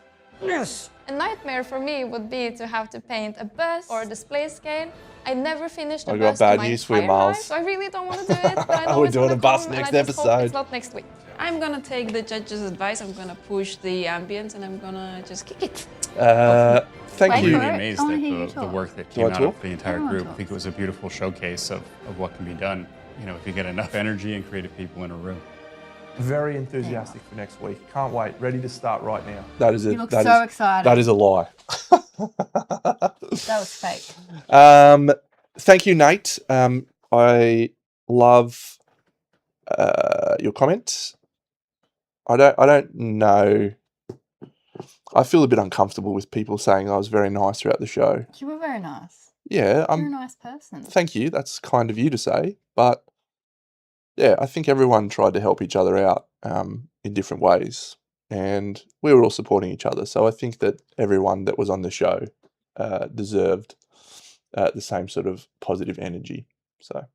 S6: Yes.
S7: A nightmare for me would be to have to paint a bus or a display scale. I never finished a
S1: I got
S7: bus in
S1: bad
S7: my
S1: news for you,
S7: entire
S1: Miles.
S7: life, so I really don't want to do it. But I know
S1: We're
S7: it's
S1: doing
S7: gonna
S1: a bus
S7: come,
S1: next
S7: and I just hope
S1: episode.
S7: it's not next week.
S12: I'm gonna take the judges' advice. I'm gonna push the ambience, and I'm gonna just kick it.
S1: Thank
S11: I'm
S1: you.
S11: really amazed
S2: I wanna
S11: at
S2: hear you
S11: the
S2: talk.
S11: work that
S1: Do I
S11: came out
S1: talk?
S11: of the entire
S2: Everyone
S11: group. I
S2: talks.
S11: think it was a beautiful showcase of what can be done, you know, if you get enough energy and creative people in a room.
S21: Very enthusiastic for next week. Can't wait. Ready to start right now.
S1: That is
S2: You look so excited.
S1: That is a lie.
S2: That was fake.
S1: Thank you, Nate. I love your comments. I don't know. I feel a bit uncomfortable with people saying I was very nice throughout the show.
S2: You were very nice.
S1: Yeah,
S2: You're a nice person.
S1: Thank you. That's kind of you to say, but yeah, I think everyone tried to help each other out in different ways, and we were all supporting each other. So I think that everyone that was on the show deserved the same sort of positive energy. So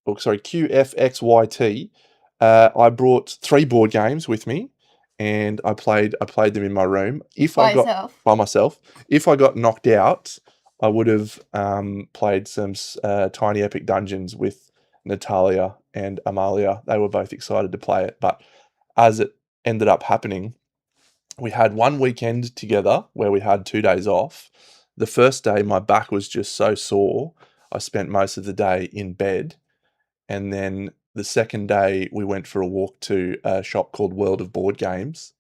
S1: QFXYT, I brought 3 board games with me, and I played them in my room. By myself. If I got knocked out, I would have played some Tiny Epic Dungeons with Natalia and Amalia. They were both excited to play it, but as it ended up happening, we had one weekend together where we had 2 days off. The first day, my back was just so sore, I spent most of the day in bed. And then the second day, we went for a walk to a shop called World of Board Games.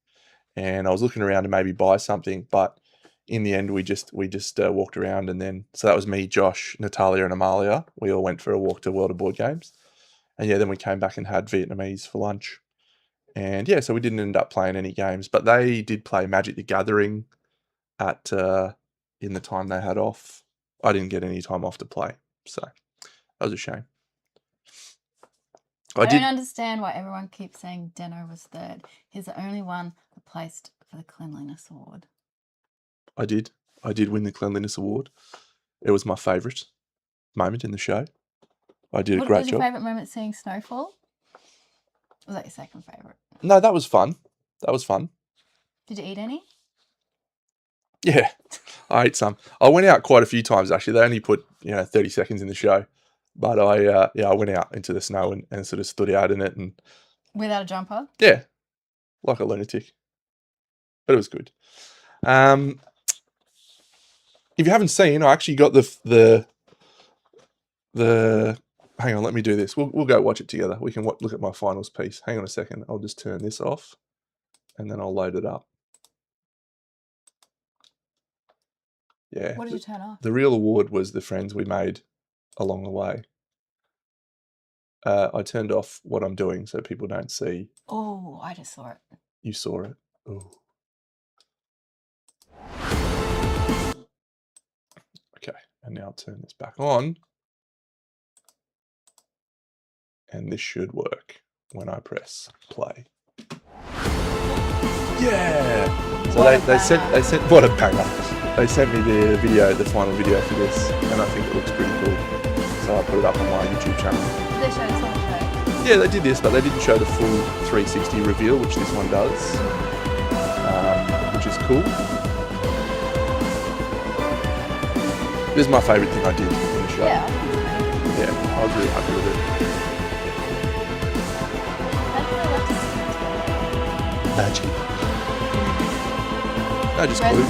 S1: And I was looking around to maybe buy something, but in the end, we just walked around, and then so that was me, Josh, Natalia, and Amalia. We all went for a walk to World of Board Games, and yeah, then we came back and had Vietnamese for lunch, and yeah, so we didn't end up playing any games, but they did play Magic the Gathering at in the time they had off. I didn't get any time off to play, so that was a shame.
S2: I don't understand why everyone keeps saying Deno was third. He's the only one that placed for the Cleanliness Award.
S1: I did win the Cleanliness Award. It was my favourite moment in the show. I did a great
S2: Was your
S1: job.
S2: favourite moment seeing snowfall? Was that your second favourite?
S1: No, that was fun. That was fun.
S2: Did you eat any?
S1: Yeah, I ate some. I went out quite a few times actually. They only put 30 seconds in the show, but I went out into the snow and sort of stood out in it, and
S2: Without a jumper?
S1: yeah, like a lunatic. But it was good. If you haven't seen, I actually got the. Hang on, let me do this. We'll go watch it together. We can look at my finals piece. Hang on a second. I'll just turn this off, and then I'll load it up. Yeah.
S2: What did you turn off?
S1: The real award was the friends we made along the way. I turned off what I'm doing so people don't see.
S2: Oh, I just saw it.
S1: You saw it. Oh. Okay, and now I'll turn this back on. And this should work when I press play. Yeah! So they sent what a banger. They sent me the final video for this, and I think it looks pretty cool. So I put it up on my YouTube channel.
S2: Did they show this on the show?
S1: Yeah, they did this, but they didn't show the full 360 reveal, which this one does, which is cool. This is my favourite thing I did in the show.
S2: Yeah.
S1: Yeah, I was really happy with it. Magic. No, just glue.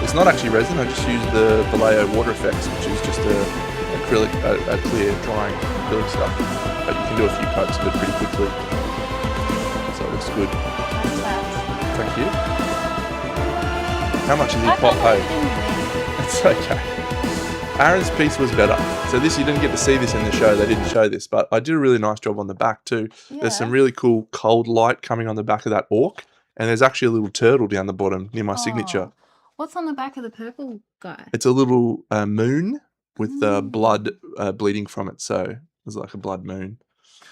S1: It's not actually resin. I just used the Vallejo water effects, which is just a clear drying acrylic stuff. But you can do a few coats of it pretty quickly. looks good. Thank you. How much is each pot paid? It's okay. Aaron's piece was better. So this, you didn't get to see this in the show. They didn't show this, but I did a really nice job on the back too.
S2: Yeah.
S1: There's some really cool cold light coming on the back of that orc. And there's actually a little turtle down the bottom near my signature.
S2: What's on the back of the purple guy?
S1: It's a little moon with blood bleeding from it. So it's like a blood moon.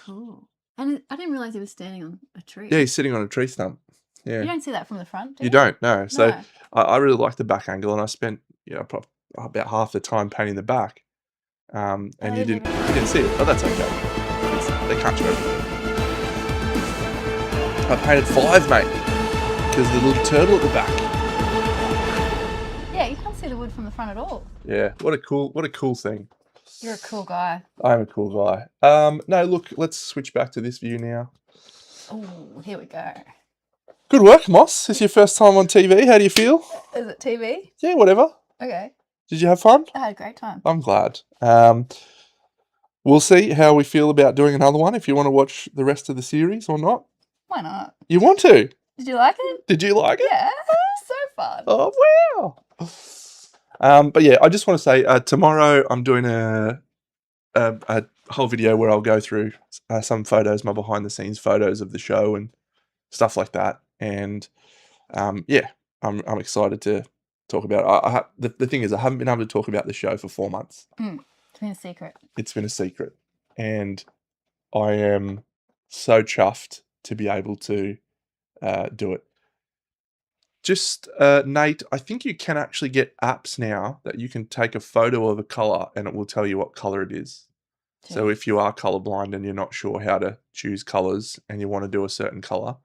S2: Cool. And I didn't realise he was standing on a tree.
S1: Yeah, he's sitting on a tree stump. Yeah.
S2: You don't see that from the front, do
S1: You don't, no. So
S2: No.
S1: I really like the back angle, and I spent about half the time painting the back. And you didn't see it, but that's okay. They can't show everything. I painted 5, mate, because the little turtle at the back.
S2: Yeah, you can't see the wood from the front at all.
S1: Yeah, what a cool thing.
S2: You're a cool guy.
S1: I'm a cool guy. No, look, let's switch back to this view now.
S2: Oh, here we go.
S1: Good work, Moss. It's your first time on TV. How do you feel?
S2: Is it TV?
S1: Yeah, whatever.
S2: Okay.
S1: Did you have fun?
S2: I had a great time.
S1: I'm glad. We'll see how we feel about doing another one, if you want to watch the rest of the series or not.
S2: Why not?
S1: You want to?
S2: Did you like it?
S1: Did you like it?
S2: Yeah, so fun.
S1: Oh, wow. But yeah, I just want to say tomorrow I'm doing a whole video where I'll go through some photos, my behind the scenes photos of the show and stuff like that. And yeah, I'm excited to talk about it. The thing is, I haven't been able to talk about the show for 4 months.
S2: It's been a secret.
S1: It's been a secret. And I am so chuffed to be able to do it. Just, Nate, I think you can actually get apps now that you can take a photo of a colour and it will tell you what colour it is. So if you are colourblind and you're not sure how to choose colours and you want to do a certain colour,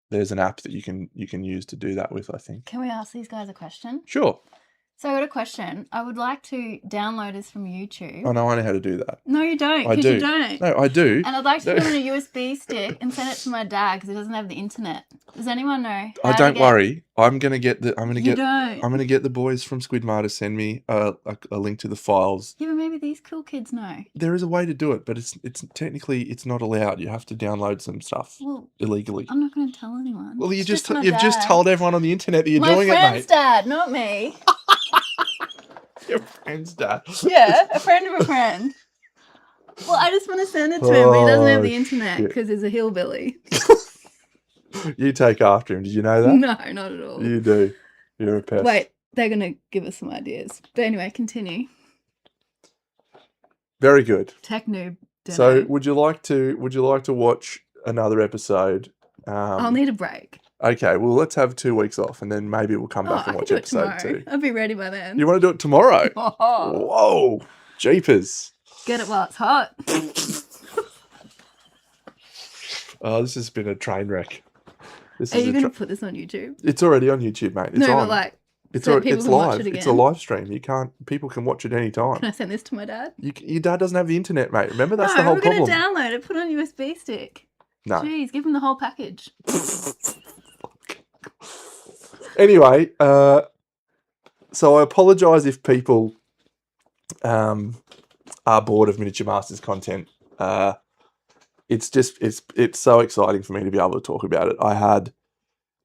S1: there's an app that you can use to do that with, I think.
S2: Can we ask these guys a question?
S1: Sure.
S2: So I got a question. I would like to download this from YouTube.
S1: Oh, no, I know how to do that.
S2: No, you don't.
S1: I
S2: Because
S1: do.
S2: you don't.
S1: No, I do.
S2: And I'd like to put it on a USB stick and send it to my dad because he doesn't have the internet. Does anyone know?
S1: Don't worry. I'm gonna get
S2: You don't.
S1: I'm gonna get the boys from Squidmar to send me a link to the files.
S2: Yeah, but maybe these cool kids know.
S1: There is a way to do it, but it's technically it's not allowed. You have to download some stuff
S2: Well,
S1: illegally.
S2: I'm not going to tell anyone.
S1: Well,
S2: It's
S1: you've
S2: my
S1: just
S2: dad.
S1: told everyone on the internet that you're
S2: my
S1: doing it,
S2: friend's
S1: mate.
S2: dad, not me.
S1: Your friend's dad.
S2: Yeah, a friend of a friend. Well, I just want to send it to him, but he doesn't have the
S1: Oh,
S2: internet
S1: shit.
S2: because he's a hillbilly.
S1: You take after him. Did you know that?
S2: No, not at all.
S1: You do. You're a pest.
S2: Wait, they're going to give us some ideas. But anyway, continue.
S1: Very good.
S2: Tech noob.
S1: So,
S2: Demo.
S1: would you like to watch another episode?
S2: I'll need a break.
S1: Okay, well, let's have 2 weeks off, and then maybe we'll come back
S2: I
S1: and
S2: can
S1: watch
S2: do it
S1: episode
S2: tomorrow.
S1: 2.
S2: I'll be ready by then.
S1: You want to do it tomorrow?
S2: Oh.
S1: Whoa, jeepers!
S2: Get it while it's hot.
S1: Oh, this has been a train wreck. This
S2: Are
S1: is
S2: you
S1: a
S2: going to put this on YouTube?
S1: It's already on YouTube, mate. It's
S2: No, but
S1: on.
S2: like,
S1: it's
S2: so
S1: already,
S2: people
S1: it's
S2: can watch
S1: live.
S2: it
S1: It's a
S2: again?
S1: live stream. People can watch it any time.
S2: Can I send this to my dad?
S1: Your dad doesn't have the internet, mate. Remember, that's
S2: no,
S1: the whole
S2: we're going to
S1: problem.
S2: download it, put it on USB stick.
S1: No.
S2: Jeez, give him the whole package.
S1: Anyway, so I apologise if people are bored of Miniature Masters content. It's so exciting for me to be able to talk about it. I had,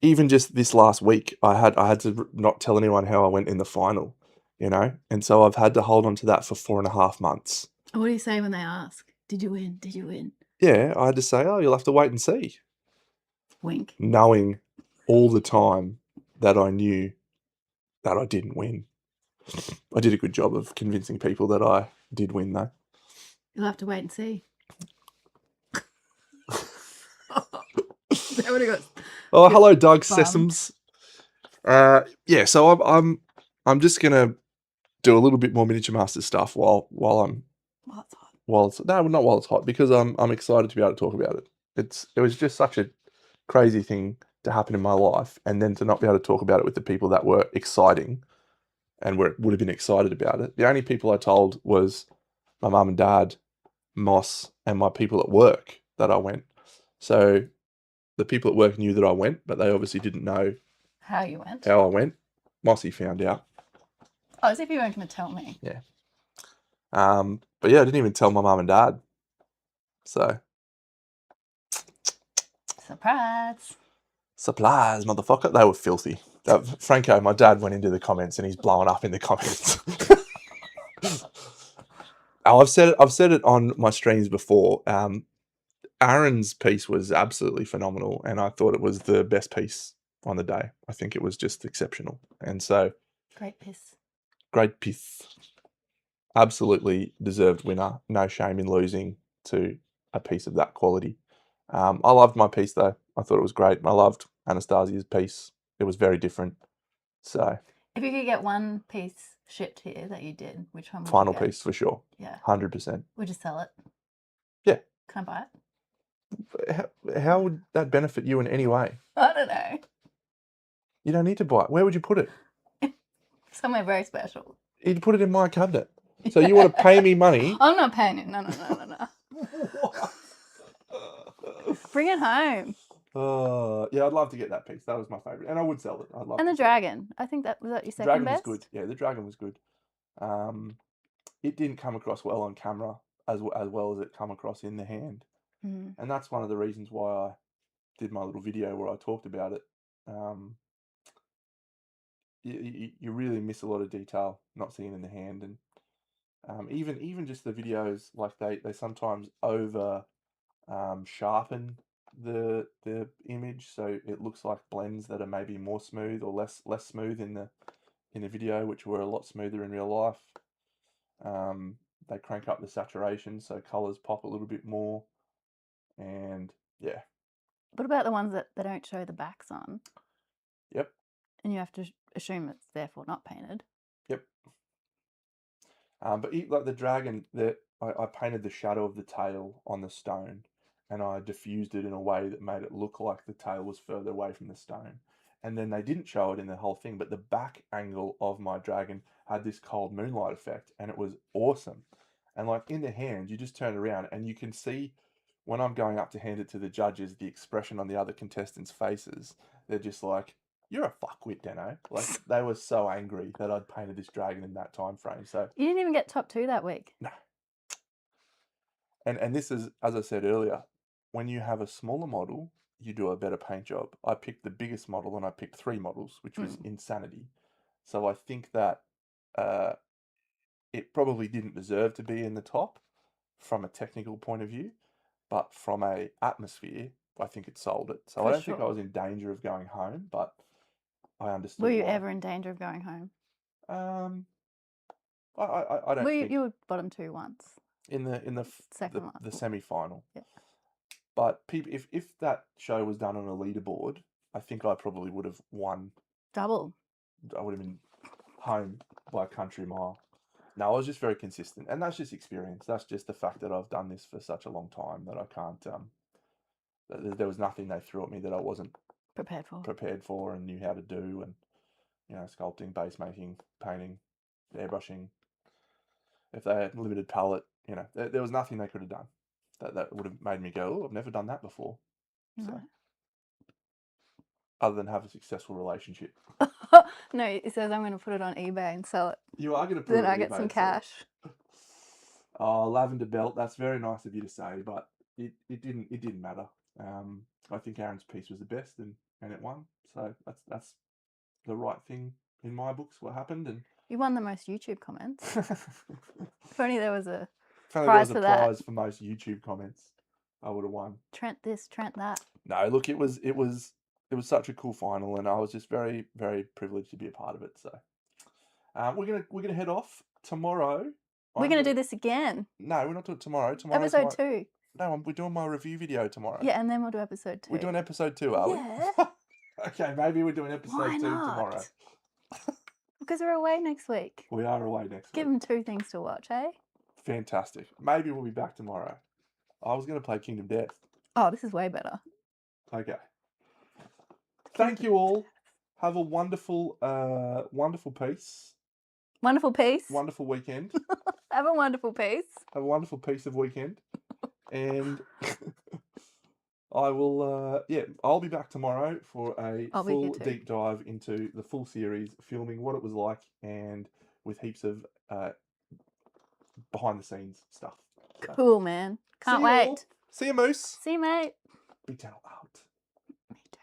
S1: even just this last week, I had to not tell anyone how I went in the final, and so I've had to hold on to that for 4.5 months.
S2: What do you say when they ask? Did you win? Did you win?
S1: Yeah, I had to say, oh, you'll have to wait and see.
S2: Wink.
S1: Knowing all the time that I knew that I didn't win. I did a good job of convincing people that I did win, though.
S2: You'll have to wait and see. Is that what it goes?
S1: Oh, hello, Doug
S2: Bummed.
S1: Sesams. Yeah, so I'm just gonna do a little bit more Miniature Masters stuff while it's not while it's hot, because I'm excited to be able to talk about it. It was just such a crazy thing to happen in my life, and then to not be able to talk about it with the people that were exciting and would have been excited about it. The only people I told was my mum and dad, Moss, and my people at work that I went. So the people at work knew that I went, but they obviously didn't know
S2: How you went?
S1: how I went. Mossy found out.
S2: Oh, as if you weren't going to tell me.
S1: Yeah. But yeah, I didn't even tell my mum and dad. So
S2: Surprise.
S1: Supplies, motherfucker. They were filthy. Franco, my dad, went into the comments and he's blowing up in the comments. Oh, I've said it on my streams before. Aaron's piece was absolutely phenomenal, and I thought it was the best piece on the day. I think it was just exceptional, and so
S2: Great piece.
S1: Great piece. Absolutely deserved winner. No shame in losing to a piece of that quality. I loved my piece though. I thought it was great. I loved Anastasia's piece. It was very different. So
S2: if you could get one piece shipped here that you did, which one would
S1: final
S2: you get?
S1: piece for sure.
S2: Yeah.
S1: 100%.
S2: Would you sell it?
S1: Yeah.
S2: Can I buy it?
S1: How would that benefit you in any way?
S2: I don't know.
S1: You don't need to buy it. Where would you put it?
S2: Somewhere very special.
S1: You'd put it in my cabinet. So you want to pay me money?
S2: I'm not paying it. No. Bring it home.
S1: Yeah, I'd love to get that piece. That was my favourite. And I would sell it. I'd love
S2: And
S1: to
S2: the dragon. I think that was that your second
S1: dragon
S2: best?
S1: was good. Yeah, the dragon was good. It didn't come across well on camera as well as it come across in the hand.
S2: Mm.
S1: And that's one of the reasons why I did my little video where I talked about it. You really miss a lot of detail not seeing it in the hand, and even just the videos, like they sometimes over sharpen the image so it looks like blends that are maybe more smooth or less smooth in the video, which were a lot smoother in real life. They crank up the saturation so colors pop a little bit more, and yeah.
S2: What about the ones that they don't show the backs on?
S1: Yep.
S2: And you have to assume it's therefore not painted.
S1: Yep. But like the dragon, I painted the shadow of the tail on the stone, and I diffused it in a way that made it look like the tail was further away from the stone. And then they didn't show it in the whole thing, but the back angle of my dragon had this cold moonlight effect, and it was awesome. And like in the hand, you just turn around and you can see when I'm going up to hand it to the judges, the expression on the other contestants' faces. They're just like, "You're a fuckwit, Deno." Like they were so angry that I'd painted this dragon in that time frame. So
S2: you didn't even get top 2 that week.
S1: No. And this is, as I said earlier, when you have a smaller model, you do a better paint job. I picked the biggest model and I picked 3 models, which was insanity. So I think that it probably didn't deserve to be in the top from a technical point of view, but from a atmosphere, I think it sold it. So I don't think I was in danger of going home, but I understood.
S2: Were you
S1: why.
S2: ever in danger of going home?
S1: I don't think
S2: you were bottom 2 once.
S1: in the
S2: Second one.
S1: the semi-final.
S2: Yeah.
S1: But if that show was done on a leaderboard, I think I probably would have won.
S2: Double.
S1: I would have been home by a country mile. No, I was just very consistent, and that's just experience. That's just the fact that I've done this for such a long time that I can't. There was nothing they threw at me that I wasn't prepared for and knew how to do, and sculpting, base making, painting, airbrushing. If they had limited palette, there was nothing they could have done that would have made me go, "Oh, I've never done that before."
S2: No.
S1: So, other than have a successful relationship.
S2: No, it says I'm going to put it on eBay and sell it.
S1: You are going to put
S2: then
S1: it on
S2: I get
S1: eBay
S2: some
S1: and sell it.
S2: cash.
S1: Oh, lavender belt. That's very nice of you to say, but it didn't matter. I think Aaron's piece was the best, and it won. So that's the right thing in my books. What happened, and
S2: You won the most YouTube comments. If only there was a
S1: if only
S2: prize
S1: there
S2: for
S1: was a
S2: that.
S1: prize for most YouTube comments, I would have won.
S2: Trent this, Trent that.
S1: No, look, it was such a cool final, and I was just very, very privileged to be a part of it. So, we're gonna head off tomorrow.
S2: We're going to do this again.
S1: No, we're not doing it tomorrow. Tomorrow's
S2: Episode 2.
S1: No, we're doing my review video tomorrow.
S2: Yeah, and then we'll do episode 2.
S1: We're doing episode 2, are we?
S2: Yeah.
S1: Okay, maybe we're doing episode
S2: Why
S1: 2
S2: not?
S1: tomorrow.
S2: Because we're away next week.
S1: We are away next
S2: Give
S1: week.
S2: them 2 things to watch, eh?
S1: Fantastic. Maybe we'll be back tomorrow. I was going to play Kingdom Death.
S2: Oh, this is way better.
S1: Okay. Thank you all. Have a wonderful, wonderful peace.
S2: Wonderful peace.
S1: Wonderful weekend.
S2: Have a wonderful peace.
S1: Have a wonderful piece of weekend. And I will, I'll be back tomorrow for a
S2: I'll be here
S1: full
S2: too.
S1: deep dive into the full series, filming what it was like, and with heaps of behind the scenes stuff. So,
S2: Cool, man. Can't
S1: see you all.
S2: wait.
S1: See you, Moose.
S2: See you, mate.
S1: Be out.